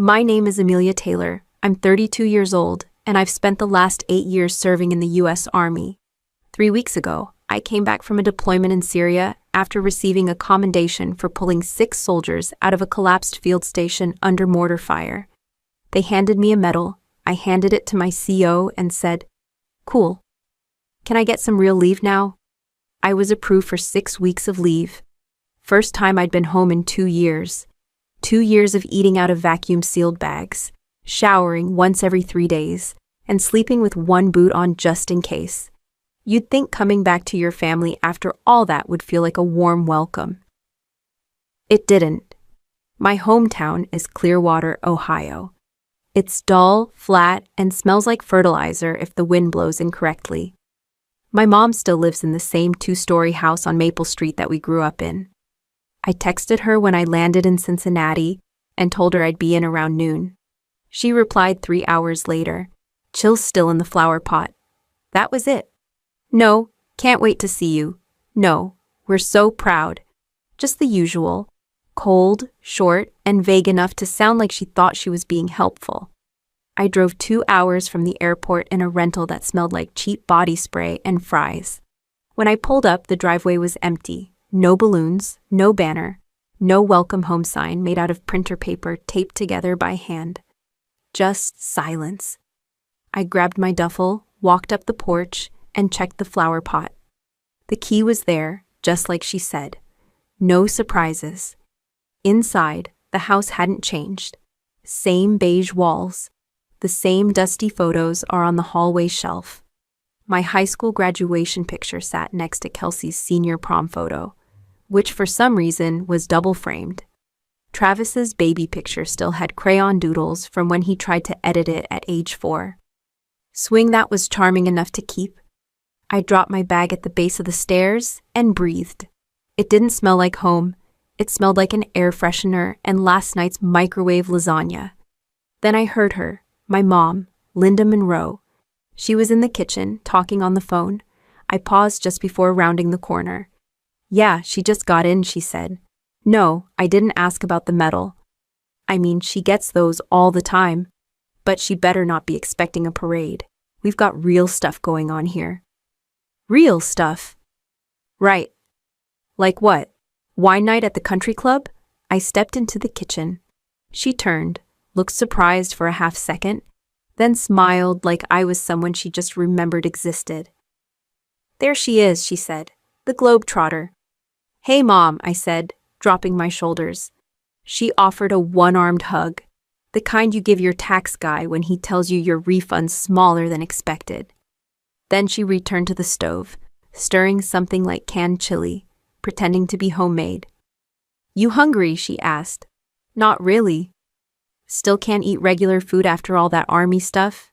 My name is Amelia Taylor. I'm 32 years old, and I've spent the last 8 years serving in the U.S. Army. 3 weeks ago, I came back from a deployment in Syria after receiving a commendation for pulling 6 soldiers out of a collapsed field station under mortar fire. They handed me a medal. I handed it to my CO and said, "Cool. Can I get some real leave now?" I was approved for 6 weeks of leave. First time I'd been home in 2 years. 2 years of eating out of vacuum-sealed bags, showering once every 3 days, and sleeping with one boot on just in case. You'd think coming back to your family after all that would feel like a warm welcome. It didn't. My hometown is Clearwater, Ohio. It's dull, flat, and smells like fertilizer if the wind blows incorrectly. My mom still lives in the same 2-story house on Maple Street that we grew up in. I texted her when I landed in Cincinnati and told her I'd be in around noon. She replied 3 hours later, "Chill's still in the flower pot." That was it. "No, can't wait to see you. No, we're so proud." Just the usual. Cold, short, and vague enough to sound like she thought she was being helpful. I drove 2 hours from the airport in a rental that smelled like cheap body spray and fries. When I pulled up, the driveway was empty. No balloons, no banner, no welcome home sign made out of printer paper taped together by hand. Just silence. I grabbed my duffel, walked up the porch, and checked the flower pot. The key was there, just like she said. No surprises. Inside, the house hadn't changed. Same beige walls. The same dusty photos are on the hallway shelf. My high school graduation picture sat next to Kelsey's senior prom photo, which for some reason was double-framed. Travis's baby picture still had crayon doodles from when he tried to edit it at age 4. Swing that was charming enough to keep. I dropped my bag at the base of the stairs and breathed. It didn't smell like home. It smelled like an air freshener and last night's microwave lasagna. Then I heard her, my mom, Linda Monroe. She was in the kitchen, talking on the phone. I paused just before rounding the corner. "Yeah, she just got in," she said. "No, I didn't ask about the medal. I mean, she gets those all the time. But she better not be expecting a parade. We've got real stuff going on here." "Real stuff?" "Right." "Like what? Wine night at the country club?" I stepped into the kitchen. She turned, looked surprised for a half second, then smiled like I was someone she just remembered existed. "There she is," she said, "the globetrotter." "Hey, Mom," I said, dropping my shoulders. She offered a one-armed hug, the kind you give your tax guy when he tells you your refund's smaller than expected. Then she returned to the stove, stirring something like canned chili, pretending to be homemade. "You hungry?" she asked. "Not really." "Still can't eat regular food after all that army stuff?"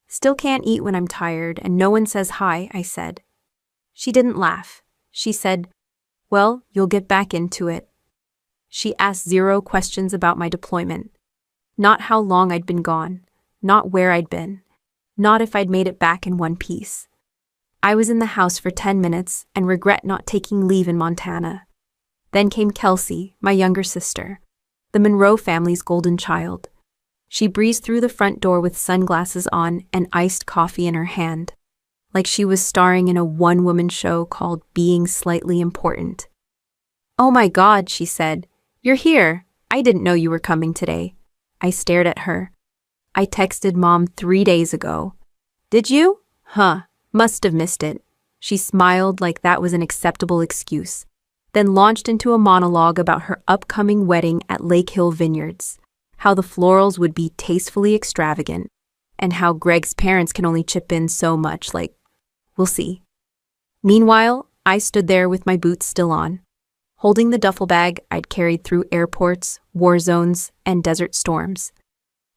"Still can't eat when I'm tired and no one says hi," I said. She didn't laugh. She said, "Well, you'll get back into it." She asked 0 questions about my deployment. Not how long I'd been gone, not where I'd been, not if I'd made it back in one piece. I was in the house for 10 minutes and regret not taking leave in Montana. Then came Kelsey, my younger sister, the Monroe family's golden child. She breezed through the front door with sunglasses on and iced coffee in her hand, like she was starring in a one-woman show called Being Slightly Important. "Oh my God," she said. "You're here. I didn't know you were coming today." I stared at her. "I texted Mom 3 days ago." "Did you? Huh, must have missed it." She smiled like that was an acceptable excuse, then launched into a monologue about her upcoming wedding at Lake Hill Vineyards, how the florals would be tastefully extravagant, and how Greg's parents can only chip in so much, like, we'll see. Meanwhile, I stood there with my boots still on, holding the duffel bag I'd carried through airports, war zones, and desert storms.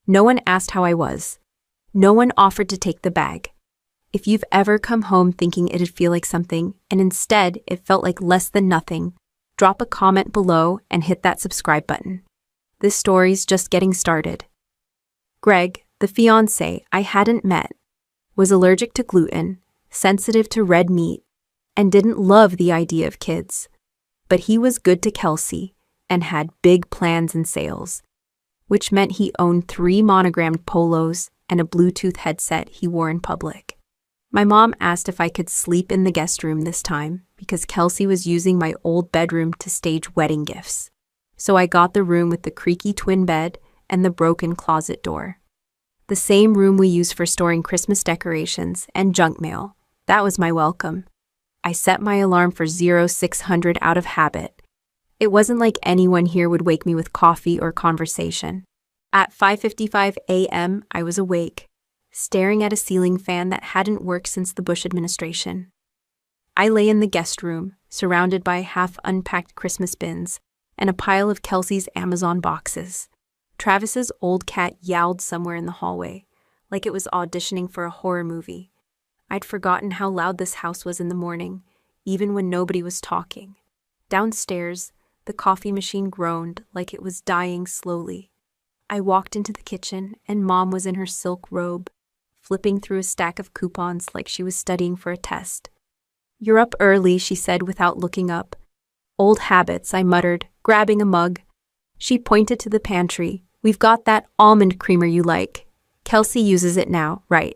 No one asked how I was. No one offered to take the bag. If you've ever come home thinking it'd feel like something, and instead it felt like less than nothing, drop a comment below and hit that subscribe button. This story's just getting started. Greg, the fiancé I hadn't met, was allergic to gluten, sensitive to red meat, and didn't love the idea of kids. But he was good to Kelsey and had big plans in sales. which meant he owned 3 monogrammed polos and a Bluetooth headset he wore in public. My mom asked if I could sleep in the guest room this time because Kelsey was using my old bedroom to stage wedding gifts. So I got the room with the creaky twin bed and the broken closet door. The same room we use for storing Christmas decorations and junk mail. That was my welcome. I set my alarm for 0600 out of habit. It wasn't like anyone here would wake me with coffee or conversation. At 5:55 a.m., I was awake, staring at a ceiling fan that hadn't worked since the Bush administration. I lay in the guest room, surrounded by half-unpacked Christmas bins and a pile of Kelsey's Amazon boxes. Travis's old cat yowled somewhere in the hallway, like it was auditioning for a horror movie. I'd forgotten how loud this house was in the morning, even when nobody was talking. Downstairs, the coffee machine groaned like it was dying slowly. I walked into the kitchen, and Mom was in her silk robe, flipping through a stack of coupons like she was studying for a test. "You're up early," she said without looking up. "Old habits," I muttered, grabbing a mug. She pointed to the pantry. "We've got that almond creamer you like. Kelsey uses it now, right?"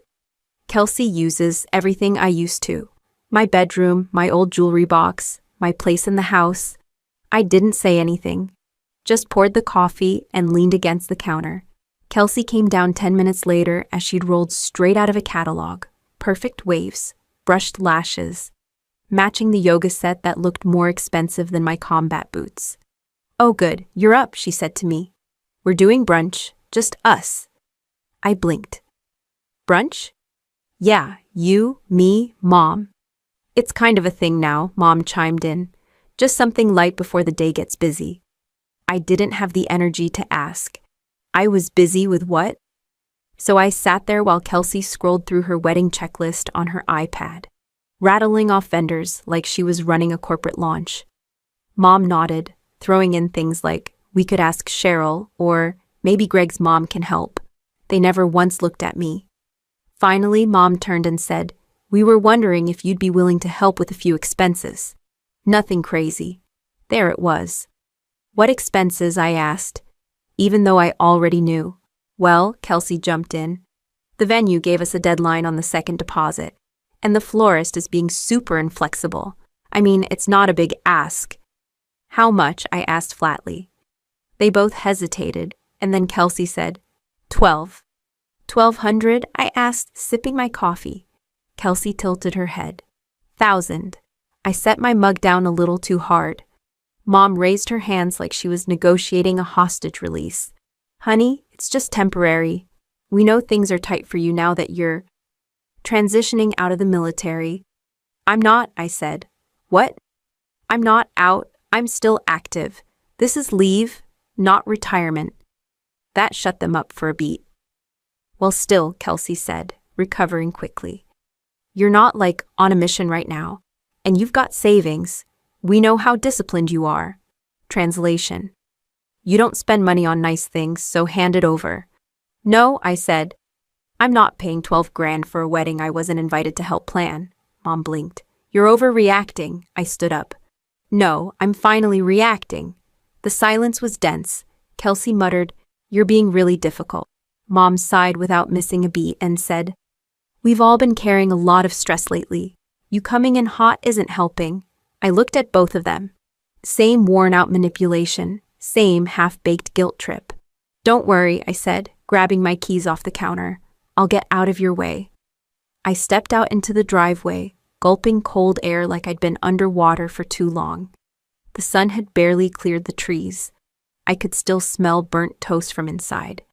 Kelsey uses everything I used to. My bedroom, my old jewelry box, my place in the house. I didn't say anything, just poured the coffee and leaned against the counter. Kelsey came down 10 minutes later as she'd rolled straight out of a catalog. Perfect waves, brushed lashes, matching the yoga set that looked more expensive than my combat boots. "Oh good, you're up," she said to me. "We're doing brunch, just us." I blinked. "Brunch?" "Yeah, you, me, Mom." "It's kind of a thing now," Mom chimed in. "Just something light before the day gets busy." I didn't have the energy to ask. I was busy with what? So I sat there while Kelsey scrolled through her wedding checklist on her iPad, rattling off vendors like she was running a corporate launch. Mom nodded, throwing in things like, "We could ask Cheryl," or "Maybe Greg's mom can help." They never once looked at me. Finally, Mom turned and said, "We were wondering if you'd be willing to help with a few expenses." Nothing crazy. There it was. "What expenses?" I asked, even though I already knew. "Well," Kelsey jumped in, "the venue gave us a deadline on the second deposit, and the florist is being super inflexible. I mean, it's not a big ask." "How much?" I asked flatly. They both hesitated, and then Kelsey said, 12. 1,200? I asked, sipping my coffee. Kelsey tilted her head. 1,000. I set my mug down a little too hard. Mom raised her hands like she was negotiating a hostage release. "Honey, it's just temporary. We know things are tight for you now that you're transitioning out of the military." "I'm not," I said. "What?" "I'm not out. I'm still active. This is leave, not retirement." That shut them up for a beat. "Well, still," Kelsey said, recovering quickly. "You're not like on a mission right now. And you've got savings. We know how disciplined you are." Translation: "You don't spend money on nice things, so hand it over." "No," I said. "I'm not paying 12 grand for a wedding I wasn't invited to help plan." Mom blinked. "You're overreacting." I stood up. "No, I'm finally reacting." The silence was dense. Kelsey muttered, "You're being really difficult." Mom sighed without missing a beat and said, "We've all been carrying a lot of stress lately. You coming in hot isn't helping." I looked at both of them. Same worn-out manipulation, same half-baked guilt trip. "Don't worry," I said, grabbing my keys off the counter. "I'll get out of your way." I stepped out into the driveway, gulping cold air like I'd been underwater for too long. The sun had barely cleared the trees. I could still smell burnt toast from inside.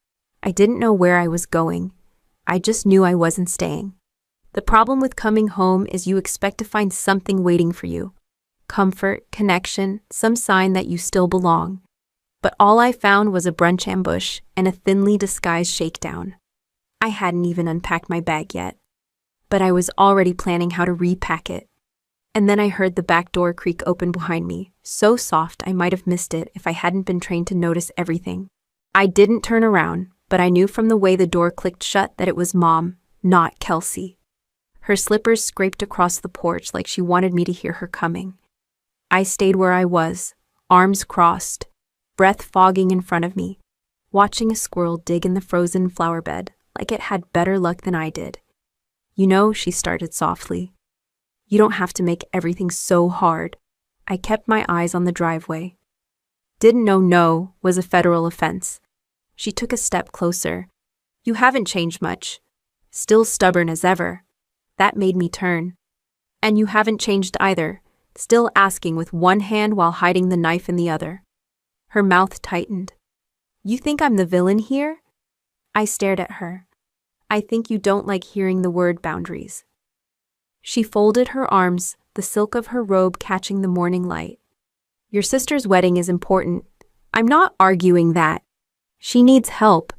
I didn't know where I was going. I just knew I wasn't staying. The problem with coming home is you expect to find something waiting for you. Comfort, connection, some sign that you still belong. But all I found was a brunch ambush and a thinly disguised shakedown. I hadn't even unpacked my bag yet, but I was already planning how to repack it. And then I heard the back door creak open behind me, so soft I might have missed it if I hadn't been trained to notice everything. I didn't turn around, but I knew from the way the door clicked shut that it was Mom, not Kelsey. Her slippers scraped across the porch like she wanted me to hear her coming. I stayed where I was, arms crossed, breath fogging in front of me, watching a squirrel dig in the frozen flower bed like it had better luck than I did. You know, she started softly. You don't have to make everything so hard. I kept my eyes on the driveway. Didn't know no was a federal offense. She took a step closer. You haven't changed much. Still stubborn as ever. That made me turn. And you haven't changed either, still asking with one hand while hiding the knife in the other. Her mouth tightened. You think I'm the villain here? I stared at her. I think you don't like hearing the word boundaries. She folded her arms, the silk of her robe catching the morning light. Your sister's wedding is important. I'm not arguing that. She needs help.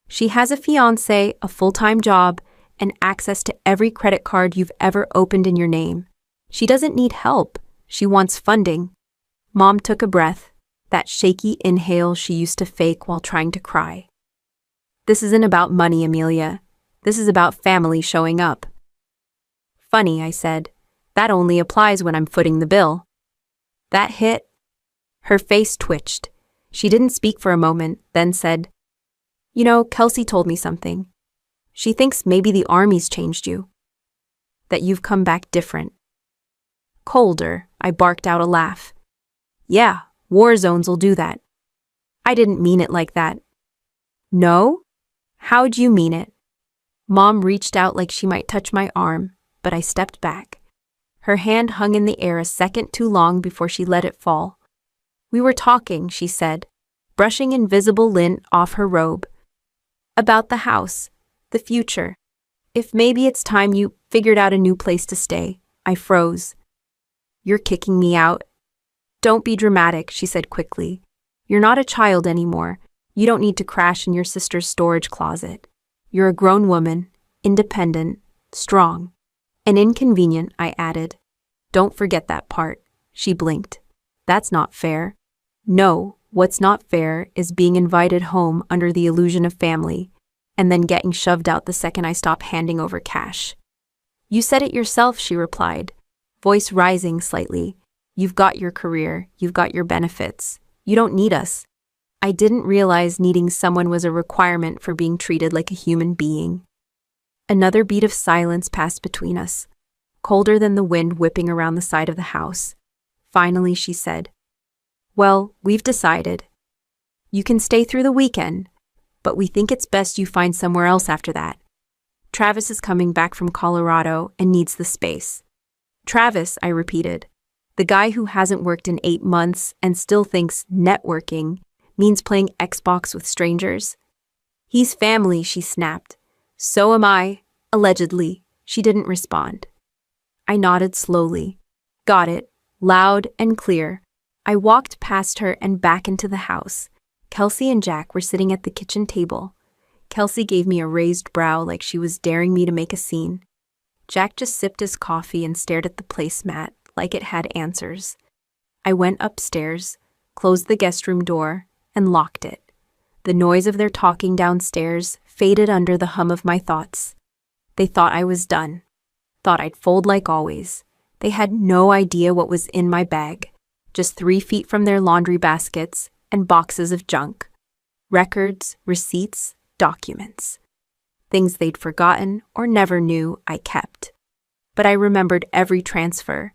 She has a fiancé, a full-time job, and access to every credit card you've ever opened in your name. She doesn't need help. She wants funding. Mom took a breath, that shaky inhale she used to fake while trying to cry. This isn't about money, Amelia. This is about family showing up. Funny, I said. That only applies when I'm footing the bill. That hit. Her face twitched. She didn't speak for a moment, then said, You know, Kelsey told me something. She thinks maybe the army's changed you. That you've come back different. Colder, I barked out a laugh. Yeah, war zones'll do that. I didn't mean it like that. No? How'd you mean it? Mom reached out like she might touch my arm, but I stepped back. Her hand hung in the air a second too long before she let it fall. We were talking, she said, brushing invisible lint off her robe. About the house, the future. If maybe it's time you figured out a new place to stay. I froze. You're kicking me out. Don't be dramatic, she said quickly. You're not a child anymore. You don't need to crash in your sister's storage closet. You're a grown woman, independent, strong. And inconvenient, I added. Don't forget that part. She blinked. That's not fair. No, what's not fair is being invited home under the illusion of family, and then getting shoved out the second I stop handing over cash. You said it yourself, she replied, voice rising slightly. You've got your career, you've got your benefits. You don't need us. I didn't realize needing someone was a requirement for being treated like a human being. Another beat of silence passed between us, colder than the wind whipping around the side of the house. Finally, she said, Well, we've decided. You can stay through the weekend, but we think it's best you find somewhere else after that. Travis is coming back from Colorado and needs the space. Travis, I repeated, the guy who hasn't worked in 8 months and still thinks networking means playing Xbox with strangers. He's family, she snapped. So am I, allegedly. She didn't respond. I nodded slowly. Got it, loud and clear. I walked past her and back into the house. Kelsey and Jack were sitting at the kitchen table. Kelsey gave me a raised brow like she was daring me to make a scene. Jack just sipped his coffee and stared at the placemat like it had answers. I went upstairs, closed the guest room door, and locked it. The noise of their talking downstairs faded under the hum of my thoughts. They thought I was done. Thought I'd fold like always. They had no idea what was in my bag, just 3 feet from their laundry baskets and boxes of junk. Records, receipts, documents. Things they'd forgotten or never knew I kept. But I remembered every transfer,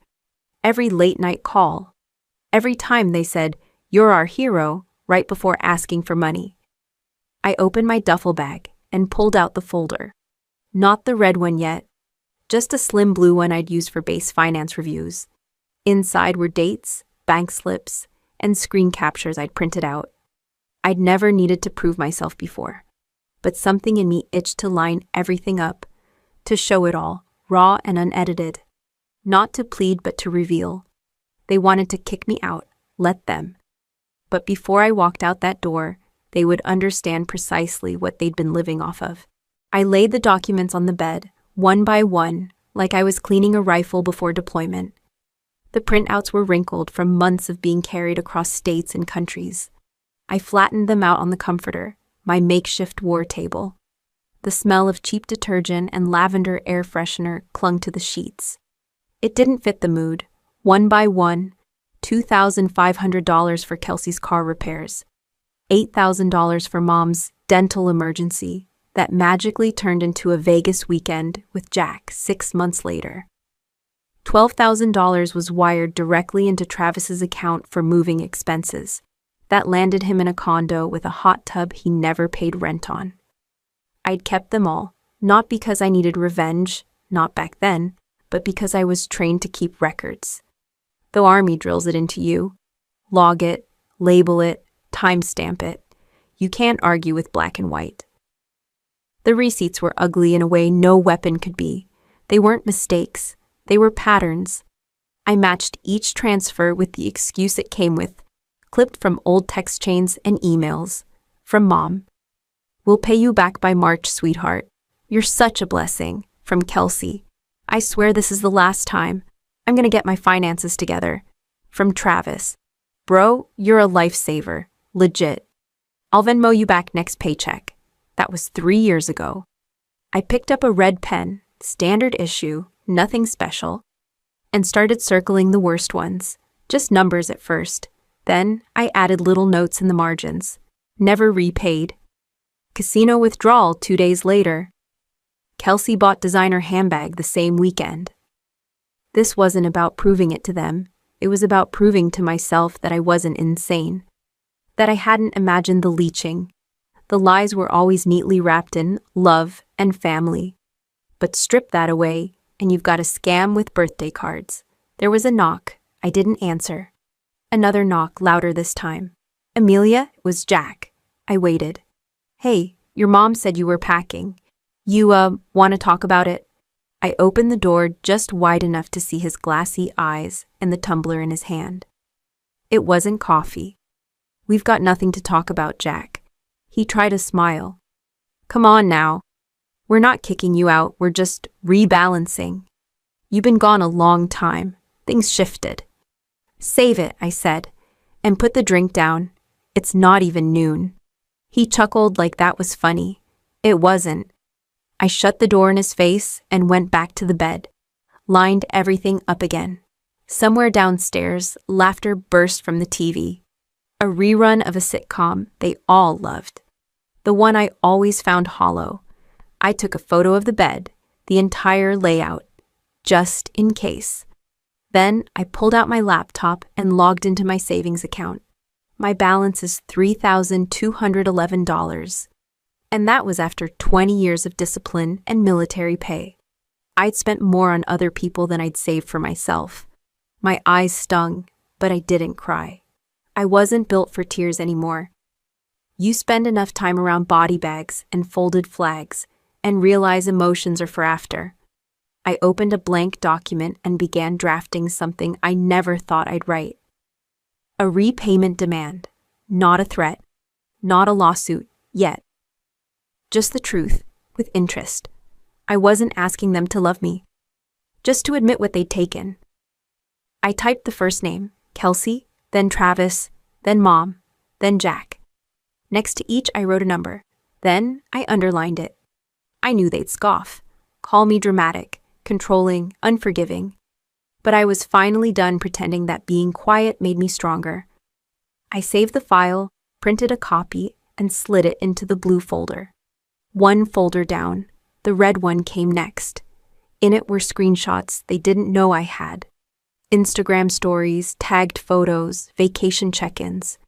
every late-night call, every time they said, "You're our hero," right before asking for money. I opened my duffel bag and pulled out the folder. Not the red one yet, just a slim blue one I'd used for base finance reviews. Inside were dates, bank slips, and screen captures I'd printed out. I'd never needed to prove myself before, but something in me itched to line everything up, to show it all, raw and unedited. Not to plead, but to reveal. They wanted to kick me out, let them. But before I walked out that door, they would understand precisely what they'd been living off of. I laid the documents on the bed, one by one, like I was cleaning a rifle before deployment. The printouts were wrinkled from months of being carried across states and countries. I flattened them out on the comforter, my makeshift war table. The smell of cheap detergent and lavender air freshener clung to the sheets. It didn't fit the mood. One by one, $2,500 for Kelsey's car repairs. $8,000 for Mom's dental emergency that magically turned into a Vegas weekend with Jack 6 months later. $12,000 was wired directly into Travis's account for moving expenses. That landed him in a condo with a hot tub he never paid rent on. I'd kept them all, not because I needed revenge, not back then, but because I was trained to keep records. The Army drills it into you. Log it, label it, timestamp it. You can't argue with black and white. The receipts were ugly in a way no weapon could be. They weren't mistakes. They were patterns. I matched each transfer with the excuse it came with, clipped from old text chains and emails. From Mom. "We'll pay you back by March, sweetheart. You're such a blessing." From Kelsey. "I swear this is the last time. I'm gonna get my finances together." From Travis. "Bro, you're a lifesaver. Legit. I'll Venmo you back next paycheck." That was 3 years ago. I picked up a red pen, standard issue, nothing special, and started circling the worst ones. Just numbers at first. Then I added little notes in the margins. Never repaid. Casino withdrawal 2 days later. Kelsey bought designer handbag the same weekend. This wasn't about proving it to them. It was about proving to myself that I wasn't insane. That I hadn't imagined the leeching. The lies were always neatly wrapped in love and family. But strip that away, and you've got a scam with birthday cards. There was a knock. I didn't answer. Another knock, louder this time. "Amelia?" It was Jack. I waited. "Hey, your mom said you were packing. You, want to talk about it?" I opened the door just wide enough to see his glassy eyes and the tumbler in his hand. It wasn't coffee. "We've got nothing to talk about, Jack." He tried a smile. "Come on now. We're not kicking you out, we're just rebalancing. You've been gone a long time. Things shifted." "Save it," I said, and put the drink down. "It's not even noon." He chuckled like that was funny. It wasn't. I shut the door in his face and went back to the bed, lined everything up again. Somewhere downstairs, laughter burst from the TV. A rerun of a sitcom they all loved. The one I always found hollow. I took a photo of the bed, the entire layout, just in case. Then I pulled out my laptop and logged into my savings account. My balance is $3,211. And that was after 20 years of discipline and military pay. I'd spent more on other people than I'd saved for myself. My eyes stung, but I didn't cry. I wasn't built for tears anymore. You spend enough time around body bags and folded flags and realize emotions are for after. I opened a blank document and began drafting something I never thought I'd write. A repayment demand, not a threat, not a lawsuit, yet. Just the truth, with interest. I wasn't asking them to love me, just to admit what they'd taken. I typed the first name, Kelsey, then Travis, then Mom, then Jack. Next to each I wrote a number. Then I underlined it. I knew they'd scoff, call me dramatic, controlling, unforgiving. But I was finally done pretending that being quiet made me stronger. I saved the file, printed a copy, and slid it into the blue folder. One folder down, the red one came next. In it were screenshots they didn't know I had. Instagram stories, tagged photos, vacation check-ins.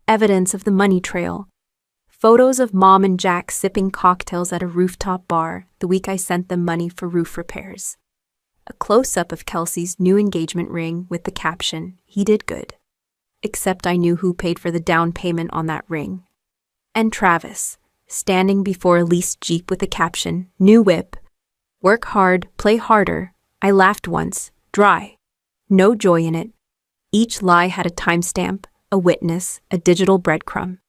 Evidence of the money trail. Photos of Mom and Jack sipping cocktails at a rooftop bar the week I sent them money for roof repairs. A close-up of Kelsey's new engagement ring with the caption, "He did good." Except I knew who paid for the down payment on that ring. And Travis, standing before a leased Jeep with the caption, "New whip. Work hard, play harder." I laughed once, dry. No joy in it. Each lie had a timestamp, a witness, a digital breadcrumb.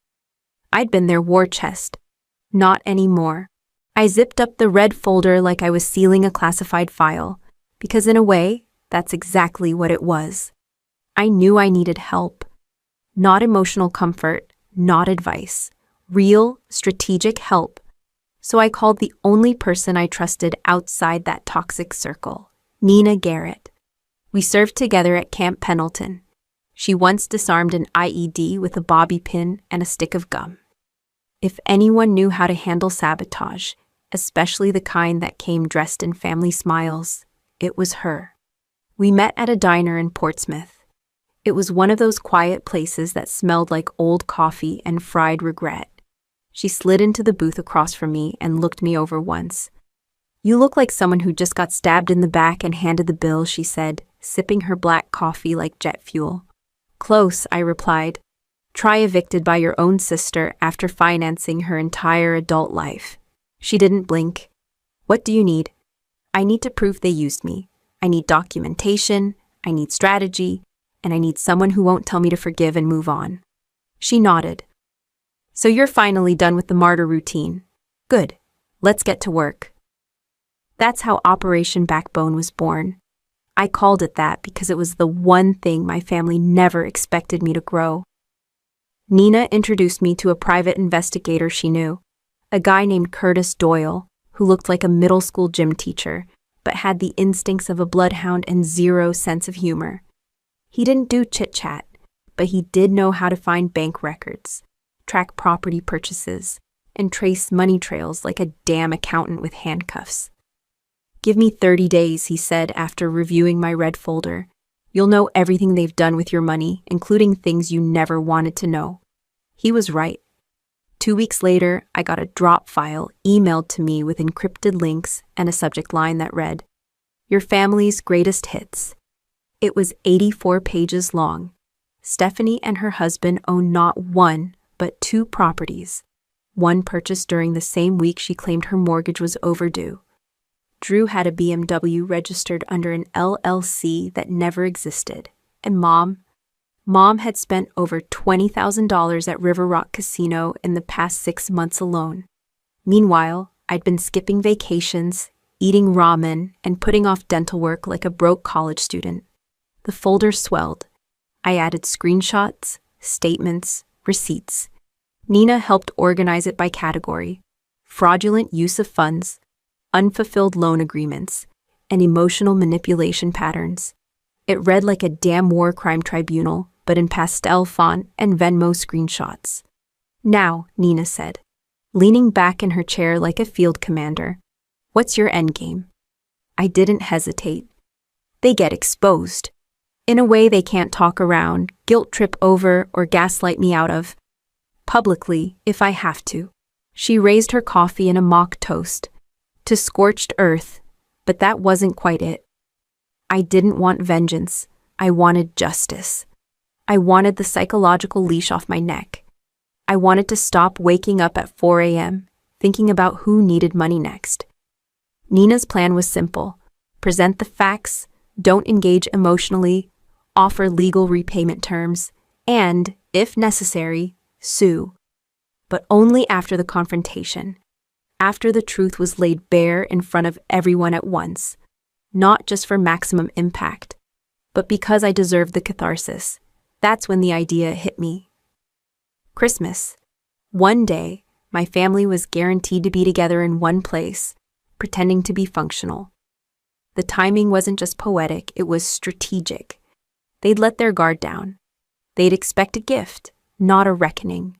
I'd been their war chest. Not anymore. I zipped up the red folder like I was sealing a classified file, because in a way, that's exactly what it was. I knew I needed help. Not emotional comfort, not advice. Real, strategic help. So I called the only person I trusted outside that toxic circle, Nina Garrett. We served together at Camp Pendleton. She once disarmed an IED with a bobby pin and a stick of gum. If anyone knew how to handle sabotage, especially the kind that came dressed in family smiles, it was her. We met at a diner in Portsmouth. It was one of those quiet places that smelled like old coffee and fried regret. She slid into the booth across from me and looked me over once. "You look like someone who just got stabbed in the back and handed the bill," she said, sipping her black coffee like jet fuel. "Close," I replied. "Try evicted by your own sister after financing her entire adult life." She didn't blink. "What do you need?" "I need to prove they used me. I need documentation, I need strategy, and I need someone who won't tell me to forgive and move on." She nodded. "So you're finally done with the martyr routine. Good. Let's get to work." That's how Operation Backbone was born. I called it that because it was the one thing my family never expected me to grow. Nina introduced me to a private investigator she knew, a guy named Curtis Doyle, who looked like a middle school gym teacher, but had the instincts of a bloodhound and zero sense of humor. He didn't do chit-chat, but he did know how to find bank records, track property purchases, and trace money trails like a damn accountant with handcuffs. "Give me 30 days, he said after reviewing my red folder. "You'll know everything they've done with your money, including things you never wanted to know." He was right. 2 weeks later, I got a drop file emailed to me with encrypted links and a subject line that read, "Your family's greatest hits." It was 84 pages long. Stephanie and her husband own not one, but 2 properties. One purchased during the same week she claimed her mortgage was overdue. Drew had a BMW registered under an LLC that never existed. And Mom had spent over $20,000 at River Rock Casino in the past 6 months alone. Meanwhile, I'd been skipping vacations, eating ramen, and putting off dental work like a broke college student. The folder swelled. I added screenshots, statements, receipts. Nina helped organize it by category: fraudulent use of funds, unfulfilled loan agreements, and emotional manipulation patterns. It read like a damn war crime tribunal, but in pastel font and Venmo screenshots. "Now," Nina said, leaning back in her chair like a field commander, "what's your endgame?" I didn't hesitate. They get exposed. In a way they can't talk around, guilt trip over, or gaslight me out of. Publicly, if I have to. She raised her coffee in a mock toast. To scorched earth, but that wasn't quite it. I didn't want vengeance. I wanted justice. I wanted the psychological leash off my neck. I wanted to stop waking up at 4 a.m., thinking about who needed money next. Nina's plan was simple: present the facts, don't engage emotionally, offer legal repayment terms, and, if necessary, sue. But only after the confrontation. After the truth was laid bare in front of everyone at once, not just for maximum impact, but because I deserved the catharsis. That's when the idea hit me. Christmas. One day, my family was guaranteed to be together in one place, pretending to be functional. The timing wasn't just poetic, it was strategic. They'd let their guard down. They'd expect a gift, not a reckoning.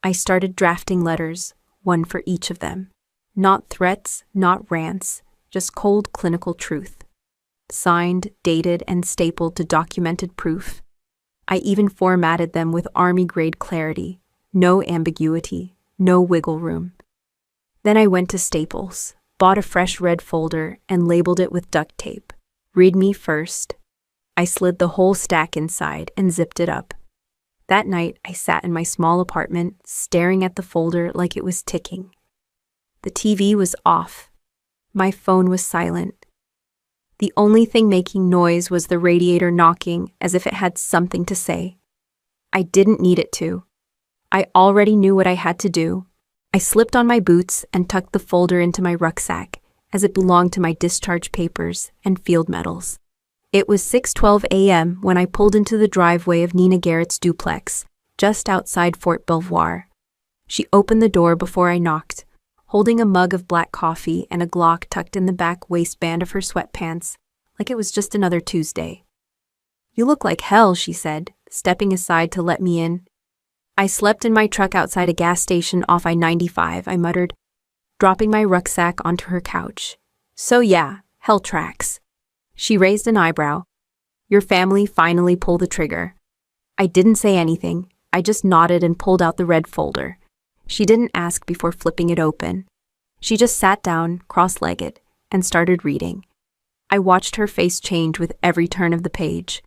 I started drafting letters, one for each of them. Not threats, not rants, just cold clinical truth. Signed, dated, and stapled to documented proof. I even formatted them with army-grade clarity. No ambiguity, no wiggle room. Then I went to Staples, bought a fresh red folder, and labeled it with duct tape. "Read me first." I slid the whole stack inside and zipped it up. That night, I sat in my small apartment, staring at the folder like it was ticking. The TV was off. My phone was silent. The only thing making noise was the radiator knocking as if it had something to say. I didn't need it to. I already knew what I had to do. I slipped on my boots and tucked the folder into my rucksack, as it belonged to my discharge papers and field medals. It was 6:12 a.m. when I pulled into the driveway of Nina Garrett's duplex, just outside Fort Belvoir. She opened the door before I knocked, holding a mug of black coffee and a Glock tucked in the back waistband of her sweatpants, like it was just another Tuesday. "You look like hell," she said, stepping aside to let me in. I slept in my truck outside a gas station off I-95, I muttered, dropping my rucksack onto her couch. So yeah, hell tracks. She raised an eyebrow. Your family finally pulled the trigger. I didn't say anything. I just nodded and pulled out the red folder. She didn't ask before flipping it open. She just sat down, cross-legged, and started reading. I watched her face change with every turn of the page.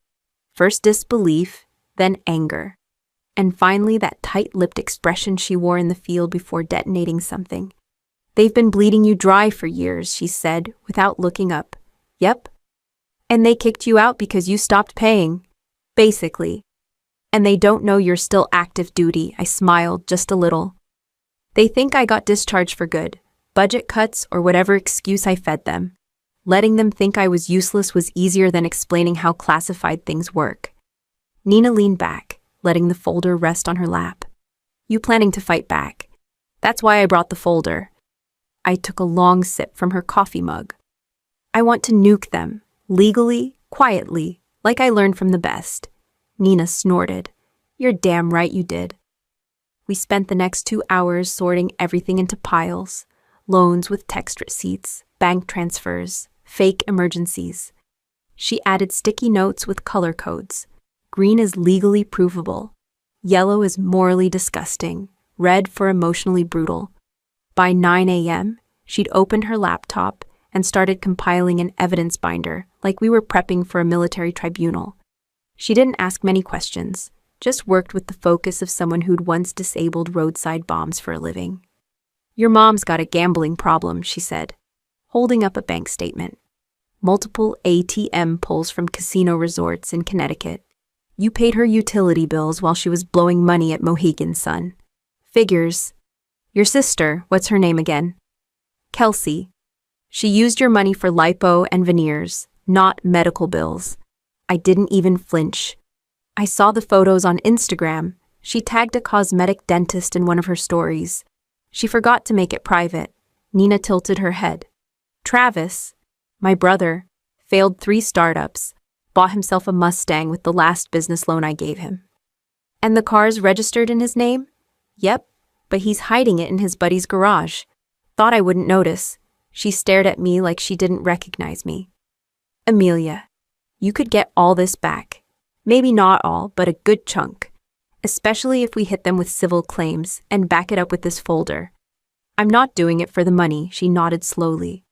First disbelief, then anger. And finally that tight-lipped expression she wore in the field before detonating something. They've been bleeding you dry for years, she said, without looking up. Yep. And they kicked you out because you stopped paying. Basically. And they don't know you're still active duty, I smiled just a little. They think I got discharged for good, budget cuts or whatever excuse I fed them. Letting them think I was useless was easier than explaining how classified things work. Nina leaned back, letting the folder rest on her lap. You planning to fight back? That's why I brought the folder. I took a long sip from her coffee mug. I want to nuke them, legally, quietly, like I learned from the best. Nina snorted. You're damn right you did. We spent the next 2 hours sorting everything into piles. Loans with text receipts, bank transfers, fake emergencies. She added sticky notes with color codes. Green is legally provable. Yellow is morally disgusting. Red for emotionally brutal. By 9 a.m., she'd opened her laptop and started compiling an evidence binder like we were prepping for a military tribunal. She didn't ask many questions, just worked with the focus of someone who'd once disabled roadside bombs for a living. Your mom's got a gambling problem, she said, holding up a bank statement. Multiple ATM pulls from casino resorts in Connecticut. You paid her utility bills while she was blowing money at Mohegan Sun. Figures. Your sister, what's her name again? Kelsey. She used your money for lipo and veneers, not medical bills. I didn't even flinch. I saw the photos on Instagram. She tagged a cosmetic dentist in one of her stories. She forgot to make it private. Nina tilted her head. Travis, my brother, failed 3 startups, bought himself a Mustang with the last business loan I gave him. And the car's registered in his name? Yep, but he's hiding it in his buddy's garage. Thought I wouldn't notice. She stared at me like she didn't recognize me. Amelia, you could get all this back. Maybe not all, but a good chunk. Especially if we hit them with civil claims and back it up with this folder. I'm not doing it for the money, she nodded slowly.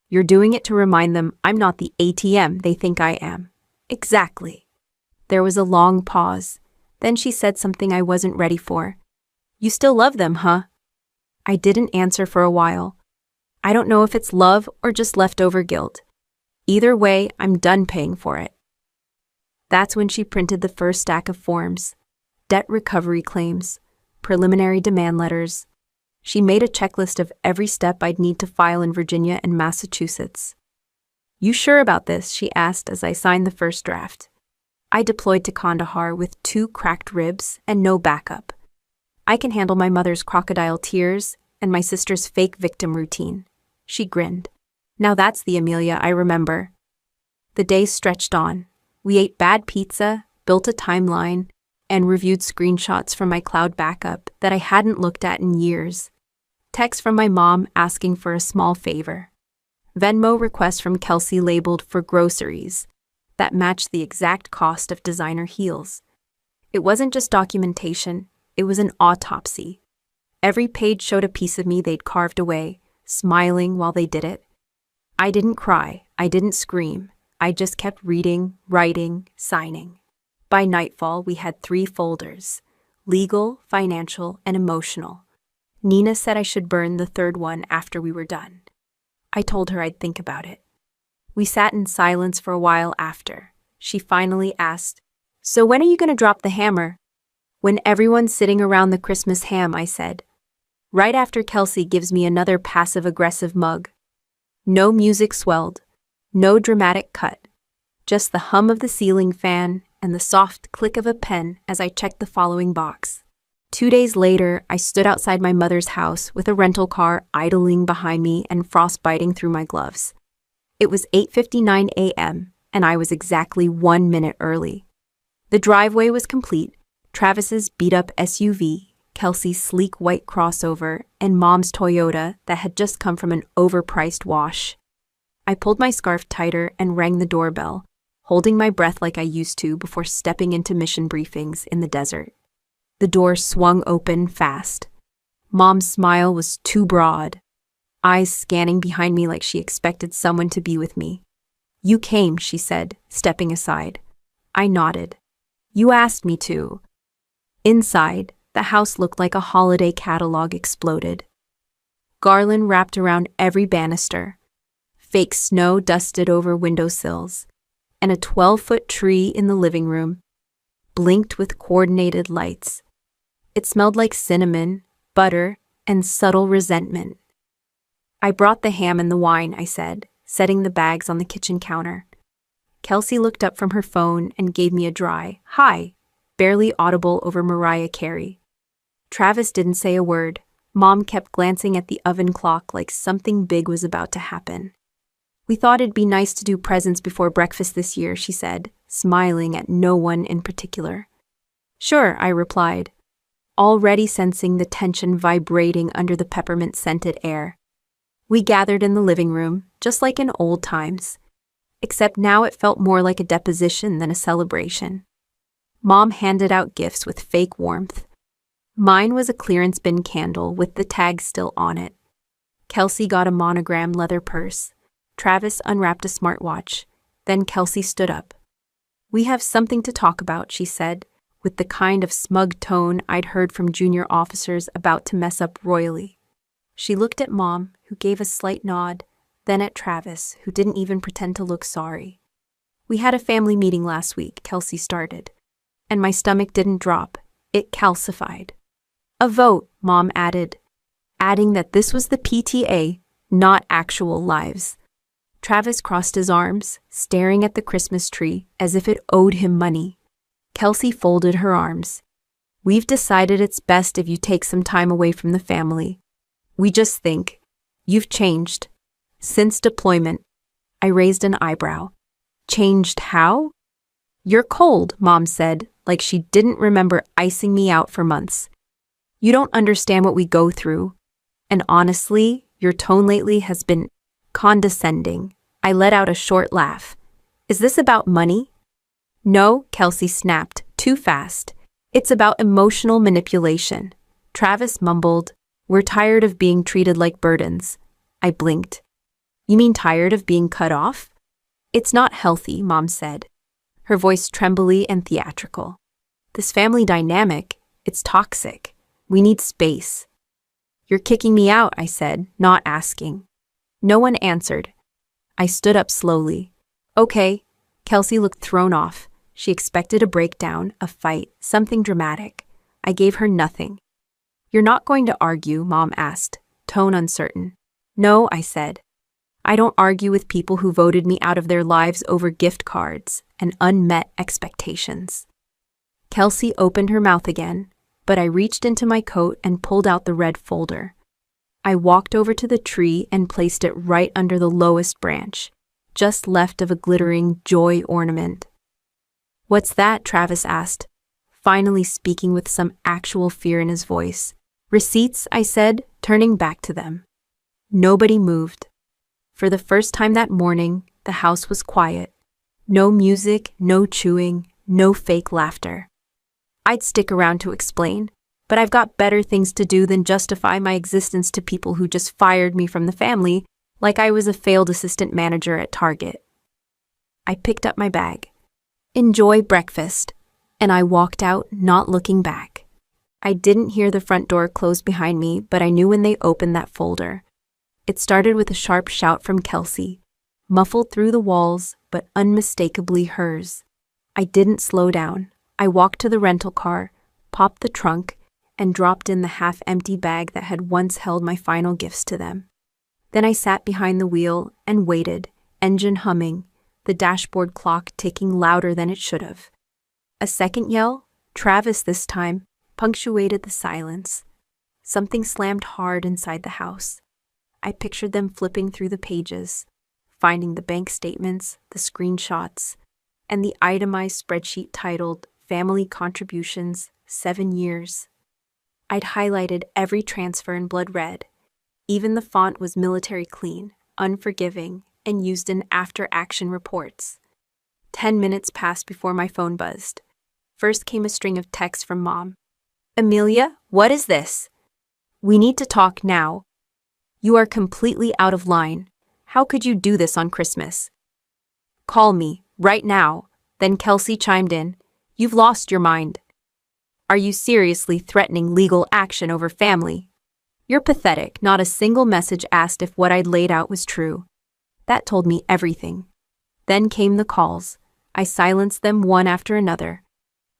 You're doing it to remind them I'm not the ATM they think I am. Exactly. There was a long pause. Then she said something I wasn't ready for. You still love them, huh? I didn't answer for a while. I don't know if it's love or just leftover guilt. Either way, I'm done paying for it. That's when she printed the first stack of forms. Debt recovery claims, preliminary demand letters. She made a checklist of every step I'd need to file in Virginia and Massachusetts. You sure about this? She asked as I signed the first draft. I deployed to Kandahar with 2 cracked ribs and no backup. I can handle my mother's crocodile tears and my sister's fake victim routine. She grinned. Now that's the Amelia I remember. The day stretched on. We ate bad pizza, built a timeline, and reviewed screenshots from my cloud backup that I hadn't looked at in years. Text from my mom asking for a small favor. Venmo request from Kelsey labeled for groceries that matched the exact cost of designer heels. It wasn't just documentation, it was an autopsy. Every page showed a piece of me they'd carved away, smiling while they did it. I didn't cry, I didn't scream. I just kept reading, writing, signing. By nightfall, we had 3 folders: legal, financial, and emotional. Nina said I should burn the 3rd one after we were done. I told her I'd think about it. We sat in silence for a while after. She finally asked, So when are you going to drop the hammer? When everyone's sitting around the Christmas ham, I said. Right after Kelsey gives me another passive-aggressive mug. No music swelled. No dramatic cut. Just the hum of the ceiling fan and the soft click of a pen as I checked the following box. 2 days later, I stood outside my mother's house with a rental car idling behind me and frostbiting through my gloves. It was 8:59 a.m., and I was exactly 1 minute early. The driveway was complete. Travis's beat-up SUV, Kelsey's sleek white crossover, and Mom's Toyota that had just come from an overpriced wash. I pulled my scarf tighter and rang the doorbell, holding my breath like I used to before stepping into mission briefings in the desert. The door swung open fast. Mom's smile was too broad, eyes scanning behind me like she expected someone to be with me. "You came," she said, stepping aside. I nodded. "You asked me to." Inside, the house looked like a holiday catalog exploded. Garland wrapped around every banister, fake snow dusted over windowsills, and a 12-foot tree in the living room blinked with coordinated lights. It smelled like cinnamon, butter, and subtle resentment. "I brought the ham and the wine," I said, setting the bags on the kitchen counter. Kelsey looked up from her phone and gave me a dry "hi," barely audible over Mariah Carey. Travis didn't say a word. Mom kept glancing at the oven clock like something big was about to happen. "We thought it'd be nice to do presents before breakfast this year," she said, smiling at no one in particular. "Sure," I replied, already sensing the tension vibrating under the peppermint-scented air. We gathered in the living room, just like in old times, except now it felt more like a deposition than a celebration. Mom handed out gifts with fake warmth. Mine was a clearance bin candle with the tag still on it. Kelsey got a monogram leather purse. Travis unwrapped a smartwatch. Then Kelsey stood up. "We have something to talk about," she said, with the kind of smug tone I'd heard from junior officers about to mess up royally. She looked at Mom, who gave a slight nod, then at Travis, who didn't even pretend to look sorry. "We had a family meeting last week," Kelsey started, and my stomach didn't drop, it calcified. "A vote," Mom added, adding that this was the PTA, not actual lives. Travis crossed his arms, staring at the Christmas tree as if it owed him money. Kelsey folded her arms. "We've decided it's best if you take some time away from the family. We just think you've changed. Since deployment." I raised an eyebrow. "Changed how?" "You're cold," Mom said, like she didn't remember icing me out for months. "You don't understand what we go through. And honestly, your tone lately has been condescending." I let out a short laugh. "Is this about money?" "No," Kelsey snapped, too fast. "It's about emotional manipulation." Travis mumbled, "We're tired of being treated like burdens." I blinked. "You mean tired of being cut off?" "It's not healthy," Mom said, her voice trembly and theatrical. "This family dynamic, it's toxic. We need space." "You're kicking me out," I said, not asking. No one answered. I stood up slowly. "Okay." Kelsey looked thrown off. She expected a breakdown, a fight, something dramatic. I gave her nothing. "You're not going to argue?" Mom asked, tone uncertain. "No," I said. "I don't argue with people who voted me out of their lives over gift cards and unmet expectations." Kelsey opened her mouth again, but I reached into my coat and pulled out the red folder. I walked over to the tree and placed it right under the lowest branch, just left of a glittering joy ornament. "What's that?" Travis asked, finally speaking with some actual fear in his voice. "Receipts," I said, turning back to them. Nobody moved. For the first time that morning, the house was quiet. No music, no chewing, no fake laughter. I'd stick around to explain, but I've got better things to do than justify my existence to people who just fired me from the family like I was a failed assistant manager at Target. I picked up my bag. "Enjoy breakfast," and I walked out, not looking back. I didn't hear the front door close behind me, but I knew when they opened that folder. It started with a sharp shout from Kelsey, muffled through the walls, but unmistakably hers. I didn't slow down. I walked to the rental car, popped the trunk, and dropped in the half-empty bag that had once held my final gifts to them. Then I sat behind the wheel and waited, engine humming, the dashboard clock ticking louder than it should have. A second yell, Travis this time, punctuated the silence. Something slammed hard inside the house. I pictured them flipping through the pages, finding the bank statements, the screenshots, and the itemized spreadsheet titled family contributions, 7 years. I'd highlighted every transfer in blood red. Even the font was military clean, unforgiving, and used in after-action reports. 10 minutes passed before my phone buzzed. First came a string of texts from Mom. "Amelia, what is this? We need to talk now. You are completely out of line. How could you do this on Christmas? Call me, right now." Then Kelsey chimed in. "You've lost your mind. Are you seriously threatening legal action over family? You're pathetic." Not a single message asked if what I'd laid out was true. That told me everything. Then came the calls. I silenced them one after another,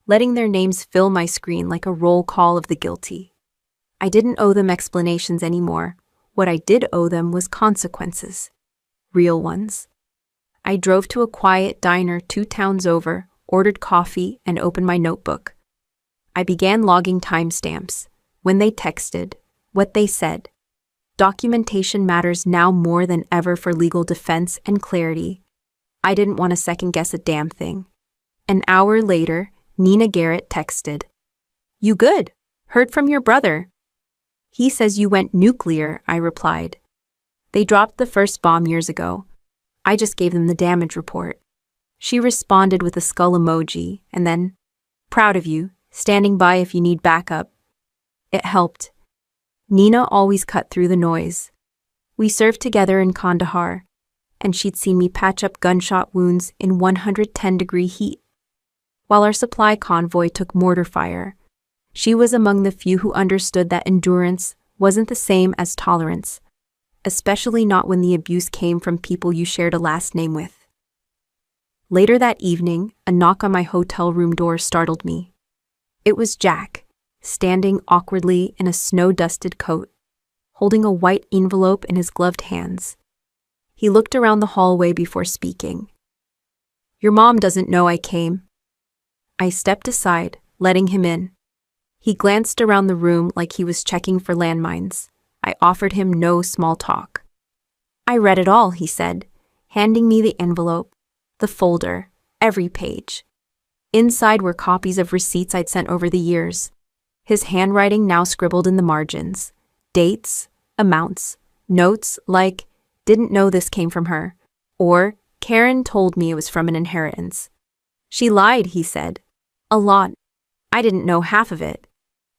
letting their names fill my screen like a roll call of the guilty. I didn't owe them explanations anymore. What I did owe them was consequences. Real ones. I drove to a quiet diner 2 towns over, ordered coffee, and opened my notebook. I began logging timestamps, when they texted, what they said. Documentation matters now more than ever for legal defense and clarity. I didn't want to second-guess a damn thing. An hour later, Nina Garrett texted. "You good? Heard from your brother." "He says you went nuclear," I replied. "They dropped the first bomb years ago. I just gave them the damage report." She responded with a skull emoji, and then, "Proud of you, standing by if you need backup." It helped. Nina always cut through the noise. We served together in Kandahar, and she'd seen me patch up gunshot wounds in 110-degree heat. While our supply convoy took mortar fire, she was among the few who understood that endurance wasn't the same as tolerance, especially not when the abuse came from people you shared a last name with. Later that evening, a knock on my hotel room door startled me. It was Jack, standing awkwardly in a snow-dusted coat, holding a white envelope in his gloved hands. He looked around the hallway before speaking. "Your mom doesn't know I came." I stepped aside, letting him in. He glanced around the room like he was checking for landmines. I offered him no small talk. "I read it all," he said, handing me the envelope, the folder, every page. Inside were copies of receipts I'd sent over the years, his handwriting now scribbled in the margins, dates, amounts, notes like, "Didn't know this came from her," or "Karen told me it was from an inheritance." "She lied," he said. "A lot. I didn't know half of it."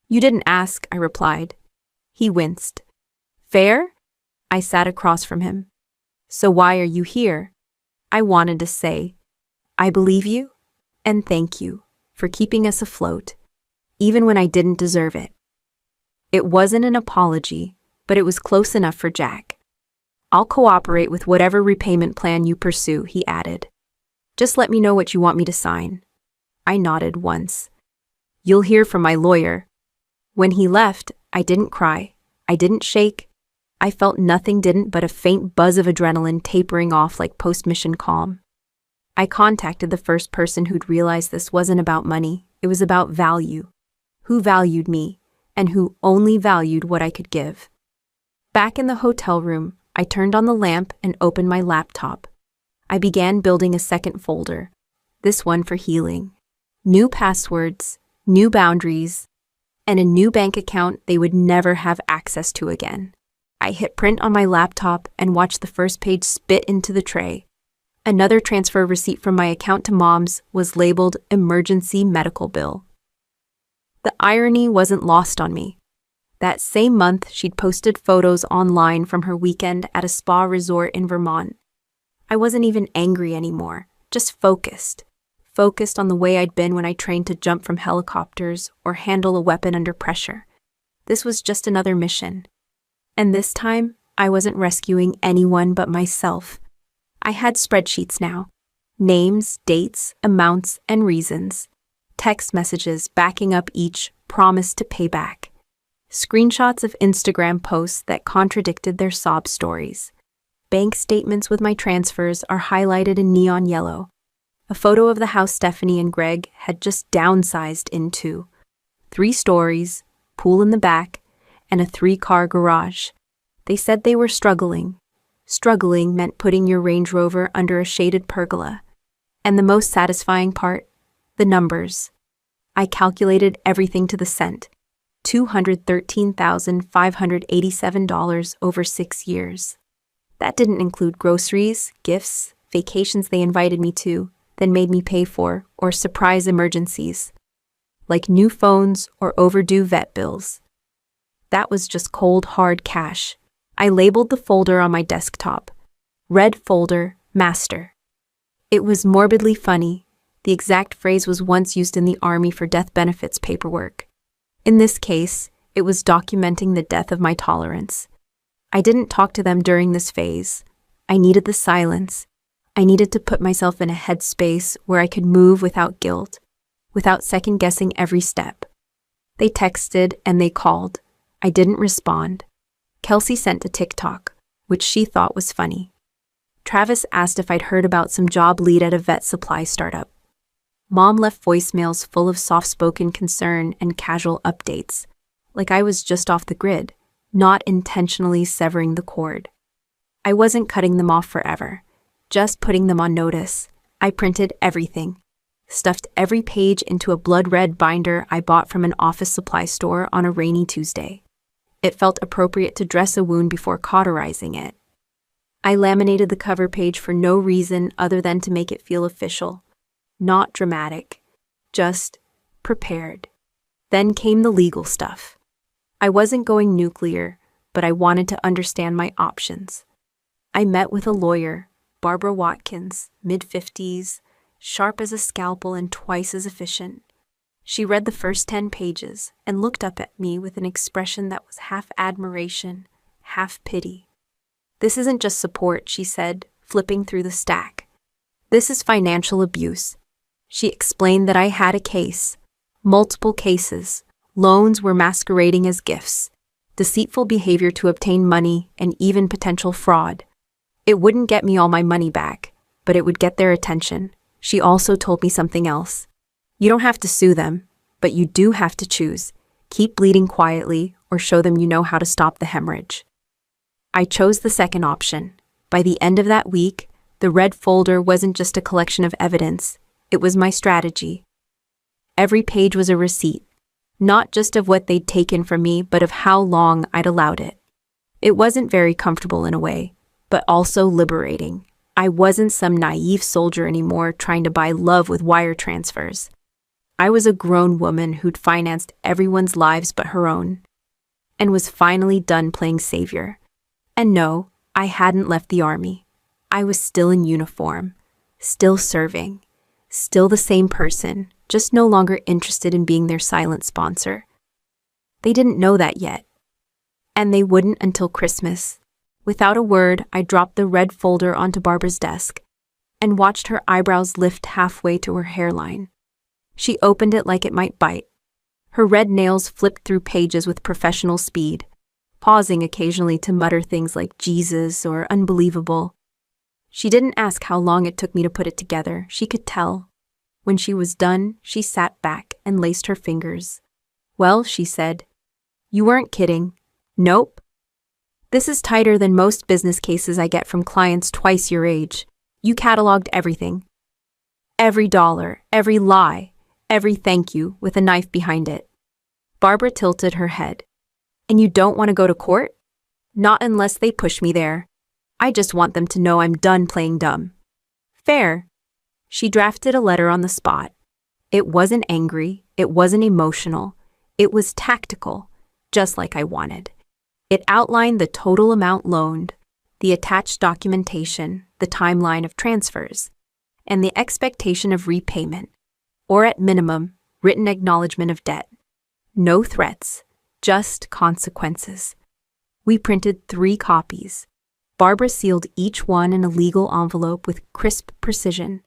"You didn't ask," I replied. He winced. "Fair?" I sat across from him. "So why are you here?" I wanted to say, "I believe you, and thank you for keeping us afloat, even when I didn't deserve it." It wasn't an apology, but it was close enough for Jack. "I'll cooperate with whatever repayment plan you pursue," he added. "Just let me know what you want me to sign." I nodded once. "You'll hear from my lawyer." When he left, I didn't cry. I didn't shake. I felt nothing didn't but a faint buzz of adrenaline tapering off like post-mission calm. I contacted the first person who'd realized this wasn't about money, it was about value. Who valued me, and who only valued what I could give. Back in the hotel room, I turned on the lamp and opened my laptop. I began building a second folder, this one for healing. New passwords, new boundaries, and a new bank account they would never have access to again. I hit print on my laptop and watched the first page spit into the tray. Another transfer receipt from my account to Mom's was labeled emergency medical bill. The irony wasn't lost on me. That same month, she'd posted photos online from her weekend at a spa resort in Vermont. I wasn't even angry anymore, just focused. Focused on the way I'd been when I trained to jump from helicopters or handle a weapon under pressure. This was just another mission. And this time, I wasn't rescuing anyone but myself. I had spreadsheets now. Names, dates, amounts, and reasons. Text messages backing up each promise to pay back. Screenshots of Instagram posts that contradicted their sob stories. Bank statements with my transfers are highlighted in neon yellow. A photo of the house Stephanie and Greg had just downsized into. 3 stories, pool in the back, and a 3-car garage. They said they were struggling. Struggling meant putting your Range Rover under a shaded pergola. And the most satisfying part, the numbers. I calculated everything to the cent. $213,587 over 6 years. That didn't include groceries, gifts, vacations they invited me to, then made me pay for, or surprise emergencies, like new phones or overdue vet bills. That was just cold, hard cash. I labeled the folder on my desktop. Red folder, master. It was morbidly funny. The exact phrase was once used in the Army for death benefits paperwork. In this case, it was documenting the death of my tolerance. I didn't talk to them during this phase. I needed the silence. I needed to put myself in a headspace where I could move without guilt, without second-guessing every step. They texted and they called. I didn't respond. Kelsey sent a TikTok, which she thought was funny. Travis asked if I'd heard about some job lead at a vet supply startup. Mom left voicemails full of soft-spoken concern and casual updates, like I was just off the grid, not intentionally severing the cord. I wasn't cutting them off forever, just putting them on notice. I printed everything, stuffed every page into a blood-red binder I bought from an office supply store on a rainy Tuesday. It felt appropriate to dress a wound before cauterizing it. I laminated the cover page for no reason other than to make it feel official. Not dramatic, just prepared. Then came the legal stuff. I wasn't going nuclear, but I wanted to understand my options. I met with a lawyer, Barbara Watkins, mid-50s, sharp as a scalpel and twice as efficient. She read the first 10 pages and looked up at me with an expression that was half admiration, half pity. "This isn't just support," she said, flipping through the stack. "This is financial abuse." She explained that I had a case, multiple cases. Loans were masquerading as gifts, deceitful behavior to obtain money, and even potential fraud. It wouldn't get me all my money back, but it would get their attention. She also told me something else. You don't have to sue them, but you do have to choose. Keep bleeding quietly or show them you know how to stop the hemorrhage. I chose the second option. By the end of that week, the red folder wasn't just a collection of evidence. It was my strategy. Every page was a receipt, not just of what they'd taken from me, but of how long I'd allowed it. It wasn't very comfortable in a way, but also liberating. I wasn't some naive soldier anymore trying to buy love with wire transfers. I was a grown woman who'd financed everyone's lives but her own, and was finally done playing savior. And no, I hadn't left the Army. I was still in uniform, still serving, still the same person, just no longer interested in being their silent sponsor. They didn't know that yet, and they wouldn't until Christmas. Without a word, I dropped the red folder onto Barbara's desk and watched her eyebrows lift halfway to her hairline. She opened it like it might bite. Her red nails flipped through pages with professional speed, pausing occasionally to mutter things like Jesus or unbelievable. She didn't ask how long it took me to put it together. She could tell. When she was done, she sat back and laced her fingers. "Well," she said, "you weren't kidding." "Nope. This is tighter than most business cases I get from clients twice your age. You cataloged everything. Every dollar, every lie, every thank you with a knife behind it." Barbara tilted her head. "And you don't want to go to court?" "Not unless they push me there. I just want them to know I'm done playing dumb." "Fair." She drafted a letter on the spot. It wasn't angry, it wasn't emotional, it was tactical, just like I wanted. It outlined the total amount loaned, the attached documentation, the timeline of transfers, and the expectation of repayment, or at minimum, written acknowledgement of debt. No threats, just consequences. We printed 3 copies. Barbara sealed each one in a legal envelope with crisp precision.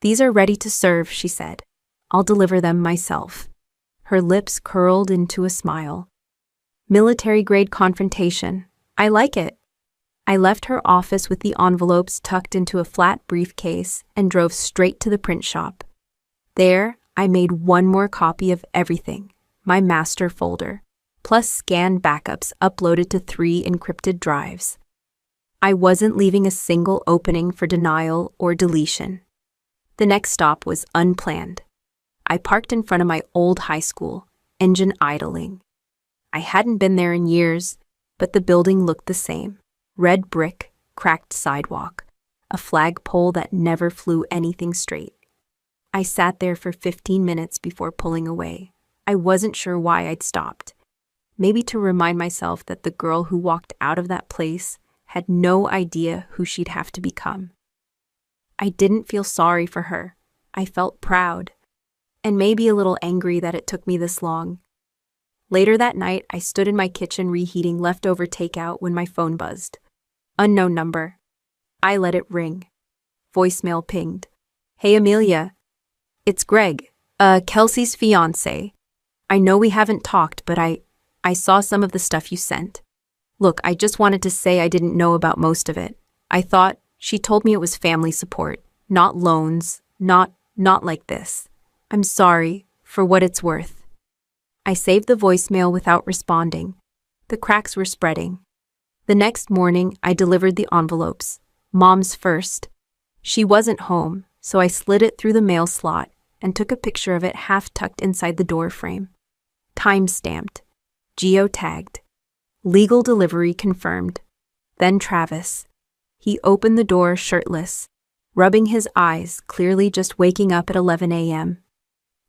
"These are ready to serve," she said. "I'll deliver them myself." Her lips curled into a smile. Military-grade confrontation. I like it. I left her office with the envelopes tucked into a flat briefcase and drove straight to the print shop. There, I made one more copy of everything, my master folder, plus scanned backups uploaded to 3 encrypted drives. I wasn't leaving a single opening for denial or deletion. The next stop was unplanned. I parked in front of my old high school, engine idling. I hadn't been there in years, but the building looked the same. Red brick, cracked sidewalk, a flagpole that never flew anything straight. I sat there for 15 minutes before pulling away. I wasn't sure why I'd stopped. Maybe to remind myself that the girl who walked out of that place had no idea who she'd have to become. I didn't feel sorry for her. I felt proud, and maybe a little angry that it took me this long. Later that night, I stood in my kitchen reheating leftover takeout when my phone buzzed. Unknown number. I let it ring. Voicemail pinged. Hey, Amelia. It's Greg, Kelsey's fiancé. I know we haven't talked, but I saw some of the stuff you sent. Look, I just wanted to say I didn't know about most of it. I thought she told me it was family support, not loans, not like this. I'm sorry, for what it's worth. I saved the voicemail without responding. The cracks were spreading. The next morning, I delivered the envelopes. Mom's first. She wasn't home, so I slid it through the mail slot and took a picture of it half tucked inside the door frame. Time-stamped. Geotagged. Legal delivery confirmed. Then Travis. He opened the door shirtless, rubbing his eyes, clearly just waking up at 11 a.m.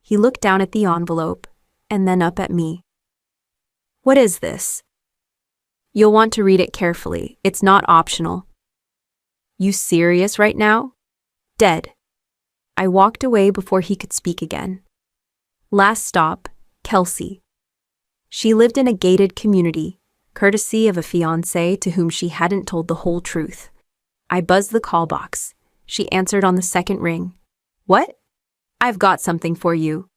He looked down at the envelope, and then up at me. What is this? You'll want to read it carefully. It's not optional. You serious right now? Dead. I walked away before he could speak again. Last stop, Kelsey. She lived in a gated community, courtesy of a fiancé to whom she hadn't told the whole truth. I buzzed the call box. She answered on the second ring. What? I've got something for you.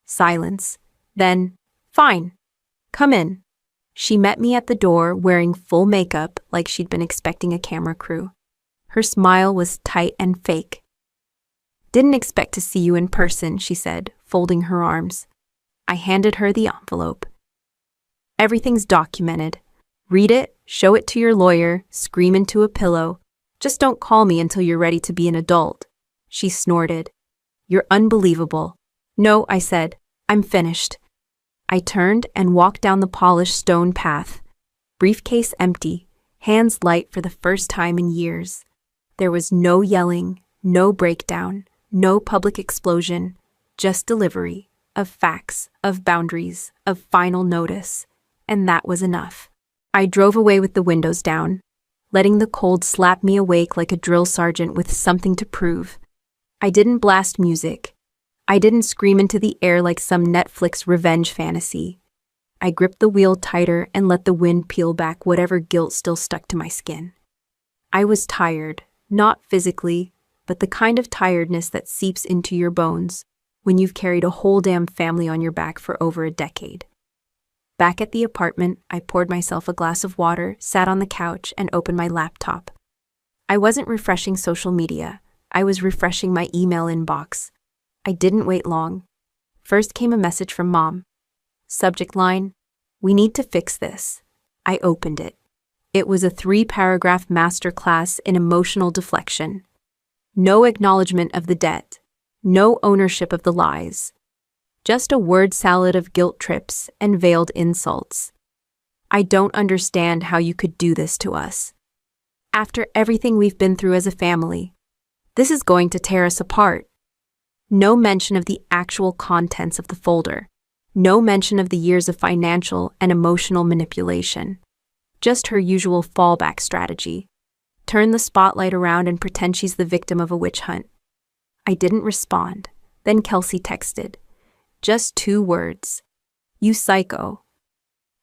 Silence. Then, fine. Come in. She met me at the door wearing full makeup like she'd been expecting a camera crew. Her smile was tight and fake. Didn't expect to see you in person, she said, folding her arms. I handed her the envelope. Everything's documented. Read it, show it to your lawyer, scream into a pillow. Just don't call me until you're ready to be an adult. She snorted. You're unbelievable. No, I said. I'm finished. I turned and walked down the polished stone path. Briefcase empty, hands light for the first time in years. There was no yelling, no breakdown, no public explosion, just delivery of facts, of boundaries, of final notice. And that was enough. I drove away with the windows down, letting the cold slap me awake like a drill sergeant with something to prove. I didn't blast music. I didn't scream into the air like some Netflix revenge fantasy. I gripped the wheel tighter and let the wind peel back whatever guilt still stuck to my skin. I was tired, not physically, but the kind of tiredness that seeps into your bones when you've carried a whole damn family on your back for over a decade. Back at the apartment, I poured myself a glass of water, sat on the couch, and opened my laptop. I wasn't refreshing social media. I was refreshing my email inbox. I didn't wait long. First came a message from Mom. Subject line, "We need to fix this." I opened it. It was a 3-paragraph masterclass in emotional deflection. No acknowledgement of the debt. No ownership of the lies. Just a word salad of guilt trips and veiled insults. I don't understand how you could do this to us. After everything we've been through as a family, this is going to tear us apart. No mention of the actual contents of the folder. No mention of the years of financial and emotional manipulation. Just her usual fallback strategy. Turn the spotlight around and pretend she's the victim of a witch hunt. I didn't respond. Then Kelsey texted. Just 2 words. You psycho.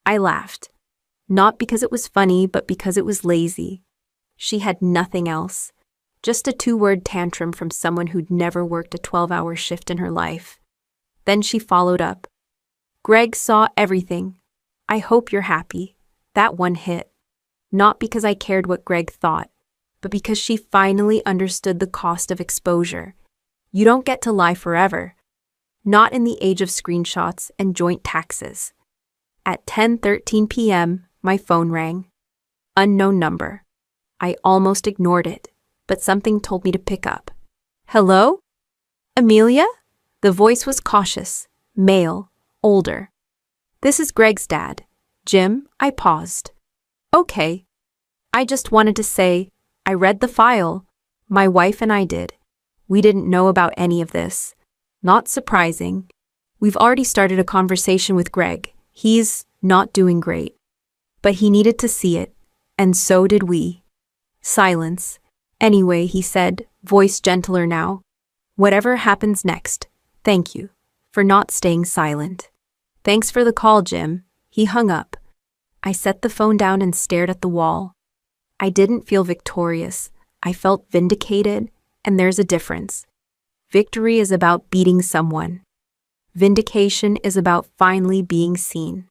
I laughed. Not because it was funny, but because it was lazy. She had nothing else. Just a 2-word tantrum from someone who'd never worked a 12-hour shift in her life. Then she followed up. Greg saw everything. I hope you're happy. That one hit. Not because I cared what Greg thought, but because she finally understood the cost of exposure. You don't get to lie forever. Not in the age of screenshots and joint taxes. At 10:13 p.m., my phone rang. Unknown number. I almost ignored it, but something told me to pick up. Hello? Amelia? The voice was cautious, male, older. "This is Greg's dad. Jim," I paused. "Okay. I just wanted to say, I read the file. My wife and I did. We didn't know about any of this. Not surprising. We've already started a conversation with Greg. He's not doing great. But he needed to see it, and so did we." Silence. "Anyway," he said, voice gentler now. "Whatever happens next, thank you for not staying silent." "Thanks for the call, Jim." He hung up. I set the phone down and stared at the wall. I didn't feel victorious. I felt vindicated, and there's a difference. Victory is about beating someone. Vindication is about finally being seen.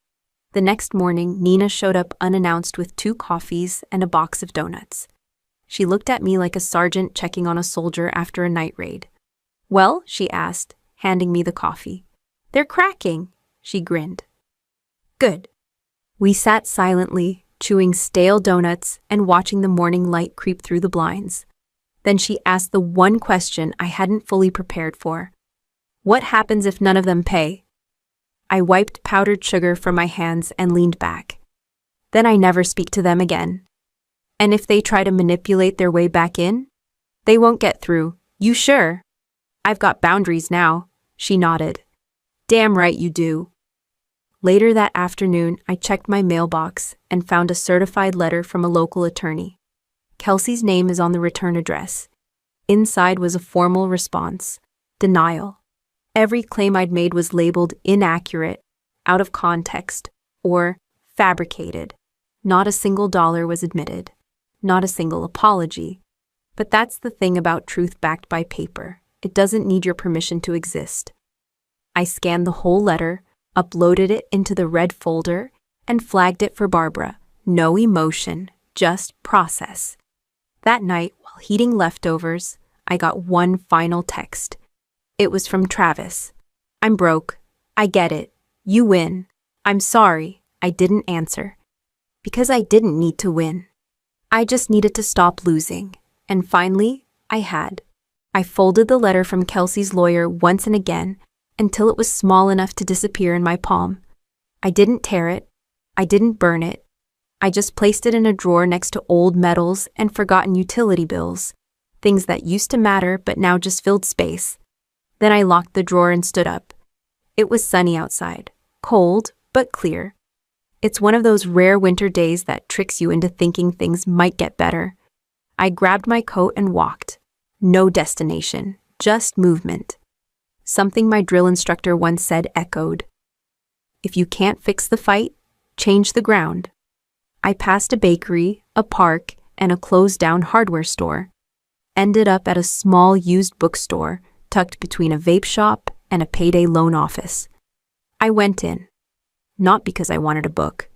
The next morning, Nina showed up unannounced with 2 coffees and a box of donuts. She looked at me like a sergeant checking on a soldier after a night raid. "Well?" she asked, handing me the coffee. "They're cracking," she grinned. "Good." We sat silently, chewing stale donuts and watching the morning light creep through the blinds. Then she asked the one question I hadn't fully prepared for. "What happens if none of them pay?" I wiped powdered sugar from my hands and leaned back. "Then I never speak to them again. And if they try to manipulate their way back in? They won't get through." "You sure?" "I've got boundaries now," she nodded. "Damn right you do." Later that afternoon, I checked my mailbox and found a certified letter from a local attorney. Kelsey's name is on the return address. Inside was a formal response. Denial. Every claim I'd made was labeled inaccurate, out of context, or fabricated. Not a single dollar was admitted. Not a single apology. But that's the thing about truth backed by paper. It doesn't need your permission to exist. I scanned the whole letter, uploaded it into the red folder, and flagged it for Barbara. No emotion, just process. That night, while heating leftovers, I got one final text. It was from Travis. "I'm broke. I get it. You win. I'm sorry. I didn't answer. Because I didn't need to win. I just needed to stop losing. And finally, I had." I folded the letter from Kelsey's lawyer once and again until it was small enough to disappear in my palm. I didn't tear it. I didn't burn it. I just placed it in a drawer next to old medals and forgotten utility bills, things that used to matter but now just filled space. Then I locked the drawer and stood up. It was sunny outside, cold but clear. It's one of those rare winter days that tricks you into thinking things might get better. I grabbed my coat and walked. No destination, just movement. Something my drill instructor once said echoed. If you can't fix the fight, change the ground. I passed a bakery, a park, and a closed-down hardware store. Ended up at a small used bookstore tucked between a vape shop and a payday loan office. I went in. Not because I wanted a book.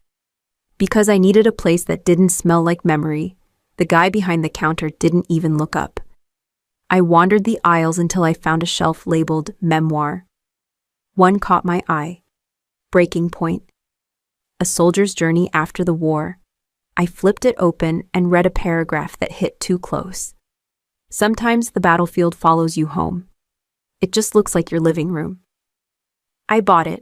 Because I needed a place that didn't smell like memory. The guy behind the counter didn't even look up. I wandered the aisles until I found a shelf labeled Memoir. One caught my eye. Breaking Point. A Soldier's Journey After the War. I flipped it open and read a paragraph that hit too close. Sometimes the battlefield follows you home. It just looks like your living room. I bought it.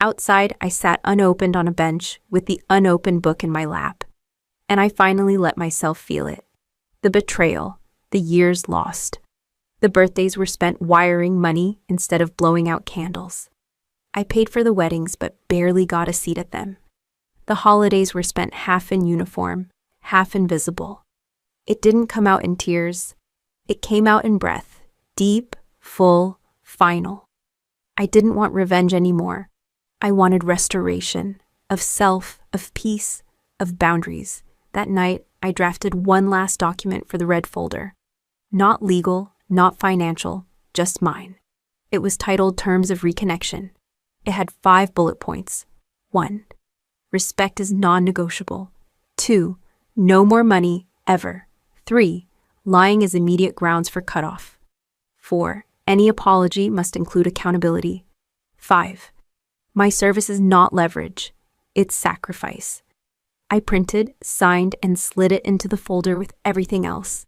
Outside, I sat unopened on a bench with the unopened book in my lap. And I finally let myself feel it. The betrayal. The years lost. The birthdays were spent wiring money instead of blowing out candles. I paid for the weddings but barely got a seat at them. The holidays were spent half in uniform, half invisible. It didn't come out in tears. It came out in breath, deep, full, final. I didn't want revenge anymore. I wanted restoration, of self, of peace, of boundaries. That night, I drafted one last document for the red folder. Not legal, not financial, just mine. It was titled Terms of Reconnection. It had 5 bullet points. 1. Respect is non-negotiable. 2. No more money, ever. 3. Lying is immediate grounds for cutoff. 4. Any apology must include accountability. 5. My service is not leverage. It's sacrifice. I printed, signed, and slid it into the folder with everything else.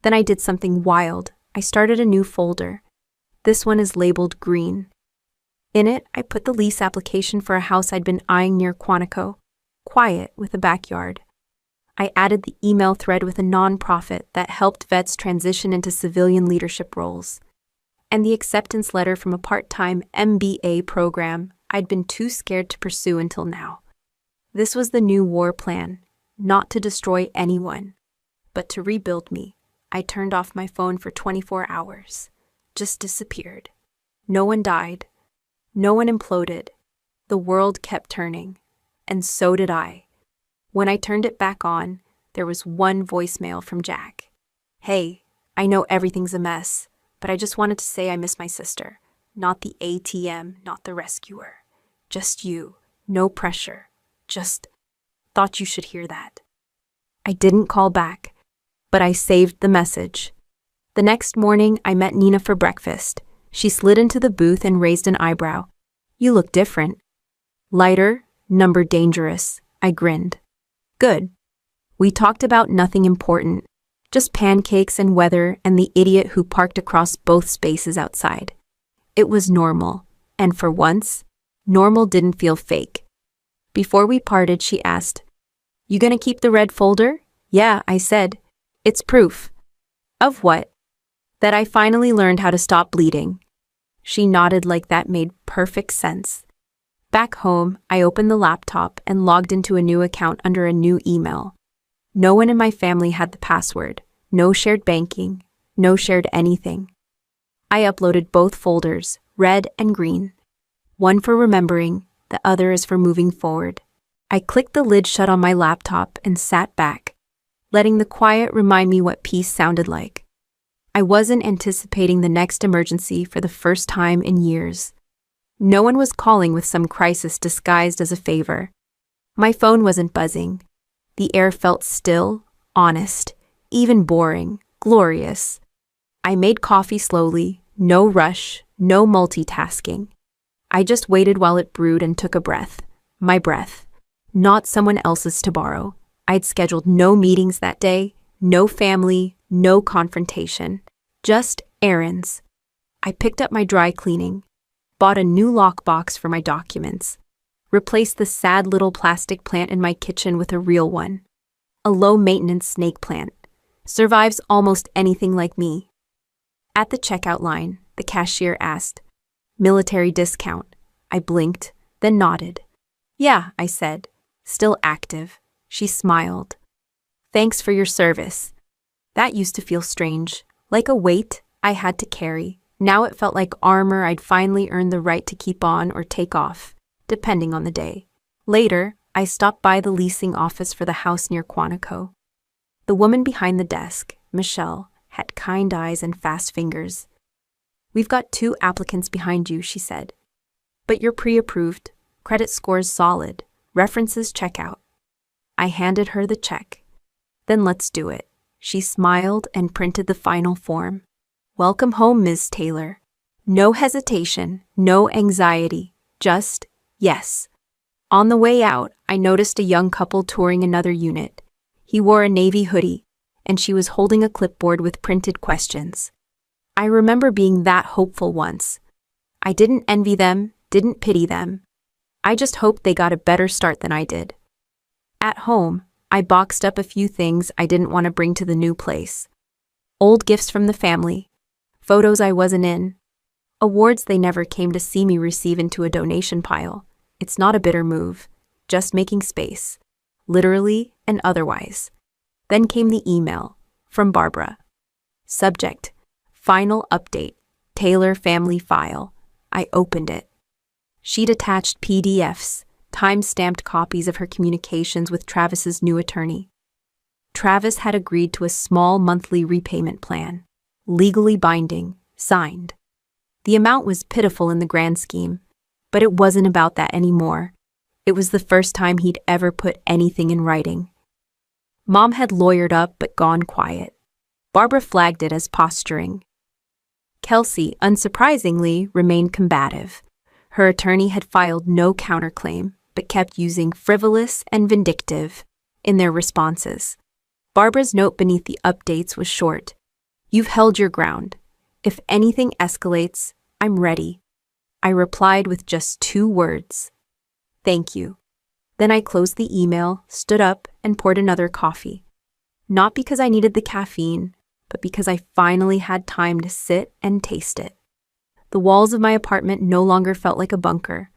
Then I did something wild. I started a new folder. This one is labeled green. In it, I put the lease application for a house I'd been eyeing near Quantico, quiet with a backyard. I added the email thread with a nonprofit that helped vets transition into civilian leadership roles, and the acceptance letter from a part-time MBA program I'd been too scared to pursue until now. This was the new war plan, not to destroy anyone, but to rebuild me. I turned off my phone for 24 hours, just disappeared. No one died. No one imploded. The world kept turning, and so did I. When I turned it back on, there was one voicemail from Jack. "Hey, I know everything's a mess, but I just wanted to say I miss my sister. Not the ATM, not the rescuer. Just you. No pressure. Just thought you should hear that." I didn't call back, but I saved the message. The next morning, I met Nina for breakfast. She slid into the booth and raised an eyebrow. "You look different." "Lighter, number dangerous," I grinned. "Good." We talked about nothing important, just pancakes and weather and the idiot who parked across both spaces outside. It was normal, and for once, normal didn't feel fake. Before we parted, she asked, "You gonna keep the red folder?" "Yeah," I said. "It's proof." "Of what?" "That I finally learned how to stop bleeding." She nodded like that made perfect sense. Back home, I opened the laptop and logged into a new account under a new email. No one in my family had the password. No shared banking. No shared anything. I uploaded both folders, red and green. One for remembering, the other is for moving forward. I clicked the lid shut on my laptop and sat back, letting the quiet remind me what peace sounded like. I wasn't anticipating the next emergency for the first time in years. No one was calling with some crisis disguised as a favor. My phone wasn't buzzing. The air felt still, honest, even boring, glorious. I made coffee slowly, no rush, no multitasking. I just waited while it brewed and took a breath. My breath. Not someone else's to borrow. I'd scheduled no meetings that day, no family, no confrontation. Just errands. I picked up my dry cleaning, bought a new lockbox for my documents, replaced the sad little plastic plant in my kitchen with a real one. A low-maintenance snake plant. Survives almost anything like me. At the checkout line, the cashier asked, "Military discount." I blinked, then nodded. "Yeah," I said, still active. She smiled. "Thanks for your service." That used to feel strange, like a weight I had to carry. Now it felt like armor I'd finally earned the right to keep on or take off, depending on the day. Later, I stopped by the leasing office for the house near Quantico. The woman behind the desk, Michelle, had kind eyes and fast fingers. "We've got 2 applicants behind you," she said. "But you're pre-approved, credit score's solid, references check out." I handed her the check. "Then let's do it." She smiled and printed the final form. "Welcome home, Ms. Taylor." No hesitation, no anxiety, just yes. On the way out, I noticed a young couple touring another unit. He wore a navy hoodie, and she was holding a clipboard with printed questions. I remember being that hopeful once. I didn't envy them, didn't pity them. I just hoped they got a better start than I did. At home, I boxed up a few things I didn't want to bring to the new place. Old gifts from the family, photos I wasn't in, awards they never came to see me receive into a donation pile. It's not a bitter move, just making space, literally and otherwise. Then came the email, from Barbara. Subject, final update, Taylor family file. I opened it. She'd attached PDFs, time-stamped copies of her communications with Travis's new attorney. Travis had agreed to a small monthly repayment plan, legally binding, signed. The amount was pitiful in the grand scheme, but it wasn't about that anymore. It was the first time he'd ever put anything in writing. Mom had lawyered up but gone quiet. Barbara flagged it as posturing. Kelsey, unsurprisingly, remained combative. Her attorney had filed no counterclaim, but kept using frivolous and vindictive in their responses. Barbara's note beneath the updates was short. "You've held your ground. If anything escalates, I'm ready. I replied with just 2 words. Thank you. Then I closed the email, stood up, and poured another coffee. Not because I needed the caffeine, but because I finally had time to sit and taste it. The walls of my apartment no longer felt like a bunker.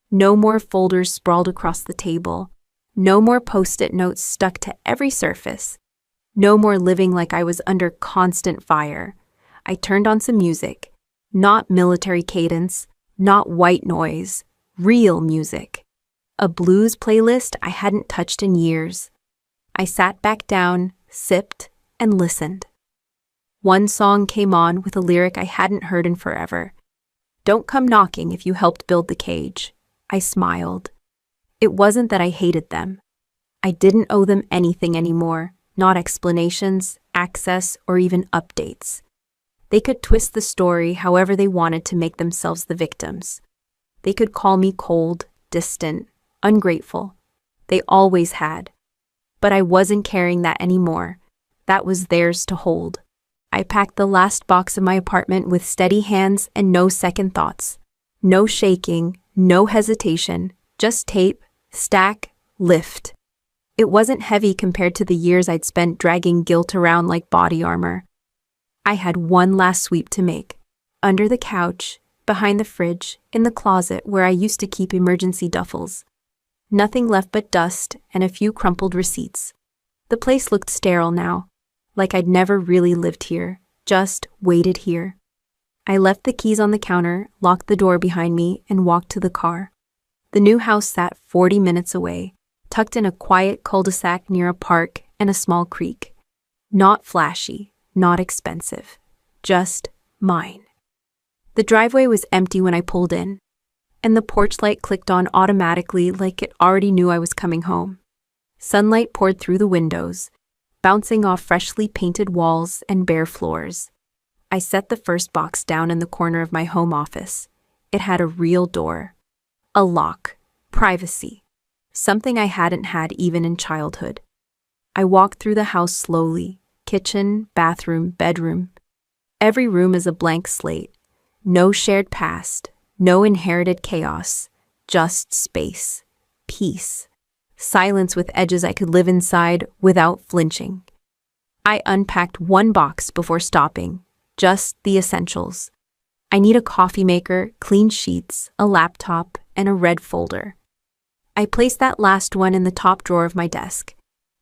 No more folders sprawled across the table. No more post-it notes stuck to every surface. No more living like I was under constant fire. I turned on some music. Not military cadence, not white noise, real music. A blues playlist I hadn't touched in years. I sat back down, sipped, and listened. One song came on with a lyric I hadn't heard in forever. Don't come knocking if you helped build the cage. I smiled. It wasn't that I hated them. I didn't owe them anything anymore, not explanations, access, or even updates. They could twist the story however they wanted to make themselves the victims. They could call me cold, distant, ungrateful. They always had. But I wasn't carrying that anymore. That was theirs to hold. I packed the last box of my apartment with steady hands and no second thoughts. No shaking, no hesitation, just tape, stack, lift. It wasn't heavy compared to the years I'd spent dragging guilt around like body armor. I had one last sweep to make. Under the couch, behind the fridge, in the closet where I used to keep emergency duffels. Nothing left but dust and a few crumpled receipts. The place looked sterile now, like I'd never really lived here, just waited here. I left the keys on the counter, locked the door behind me, and walked to the car. The new house sat 40 minutes away, tucked in a quiet cul-de-sac near a park and a small creek. Not flashy, not expensive, just mine. The driveway was empty when I pulled in, and the porch light clicked on automatically like it already knew I was coming home. Sunlight poured through the windows, bouncing off freshly painted walls and bare floors. I set the first box down in the corner of my home office. It had a real door, a lock, privacy, something I hadn't had even in childhood. I walked through the house slowly, kitchen, bathroom, bedroom. Every room is a blank slate. No shared past, no inherited chaos, just space, peace, silence with edges I could live inside without flinching. I unpacked one box before stopping, just the essentials. I need a coffee maker, clean sheets, a laptop, and a red folder. I placed that last one in the top drawer of my desk,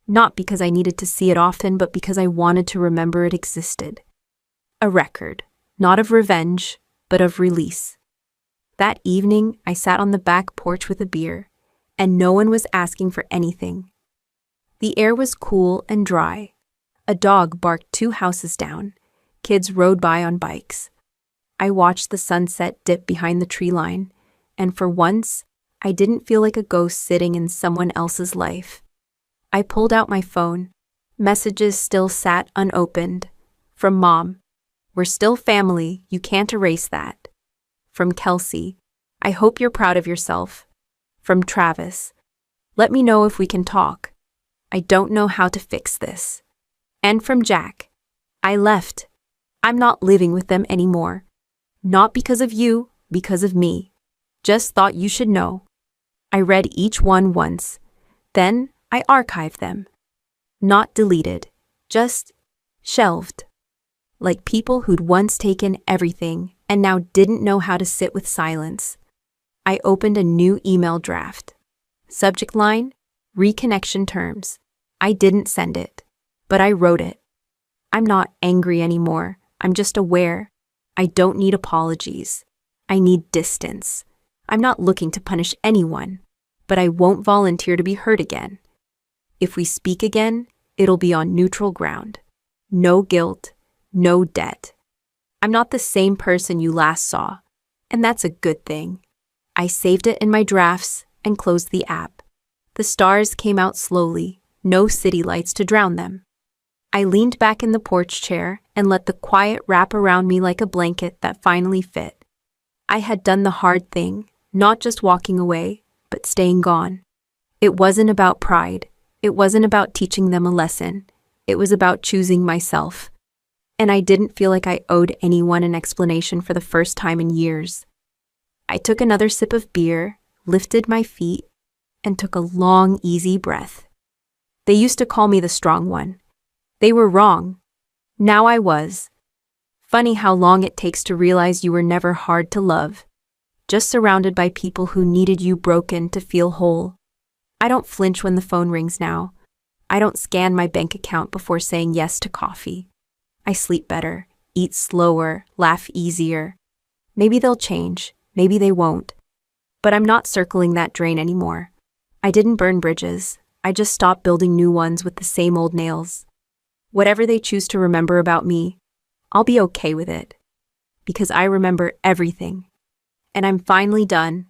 not because I needed to see it often, but because I wanted to remember it existed. A record, not of revenge, but of release. That evening, I sat on the back porch with a beer, and no one was asking for anything. The air was cool and dry. A dog barked 2 houses down. Kids rode by on bikes. I watched the sunset dip behind the tree line, and for once, I didn't feel like a ghost sitting in someone else's life. I pulled out my phone. Messages still sat unopened. From Mom, "We're still family, you can't erase that." From Kelsey, "I hope you're proud of yourself." From Travis, "Let me know if we can talk. I don't know how to fix this." And from Jack, "I left. I'm not living with them anymore. Not because of you, because of me. Just thought you should know." I read each one once. Then I archived them. Not deleted, just shelved. Like people who'd once taken everything and now didn't know how to sit with silence. I opened a new email draft. Subject line, reconnection terms. I didn't send it, but I wrote it. I'm not angry anymore. I'm just aware. I don't need apologies. I need distance. I'm not looking to punish anyone, but I won't volunteer to be hurt again. If we speak again, it'll be on neutral ground. No guilt, no debt. I'm not the same person you last saw, and that's a good thing. I saved it in my drafts and closed the app. The stars came out slowly, no city lights to drown them. I leaned back in the porch chair and let the quiet wrap around me like a blanket that finally fit. I had done the hard thing, not just walking away, but staying gone. It wasn't about pride. It wasn't about teaching them a lesson. It was about choosing myself. and I didn't feel like I owed anyone an explanation for the first time in years. I took another sip of beer, lifted my feet, and took a long, easy breath. They used to call me the strong one. They were wrong. Now I was. Funny how long it takes to realize you were never hard to love, just surrounded by people who needed you broken to feel whole. I don't flinch when the phone rings now. I don't scan my bank account before saying yes to coffee. I sleep better, eat slower, laugh easier. Maybe they'll change, maybe they won't. But I'm not circling that drain anymore. I didn't burn bridges. I just stopped building new ones with the same old nails. Whatever they choose to remember about me, I'll be okay with it. Because I remember everything. And I'm finally done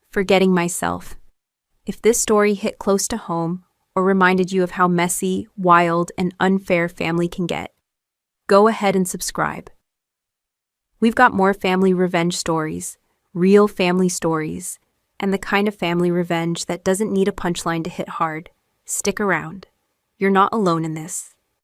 forgetting myself. If this story hit close to home or reminded you of how messy, wild, and unfair family can get, go ahead and subscribe. We've got more family revenge stories, real family stories, and the kind of family revenge that doesn't need a punchline to hit hard. Stick around. You're not alone in this.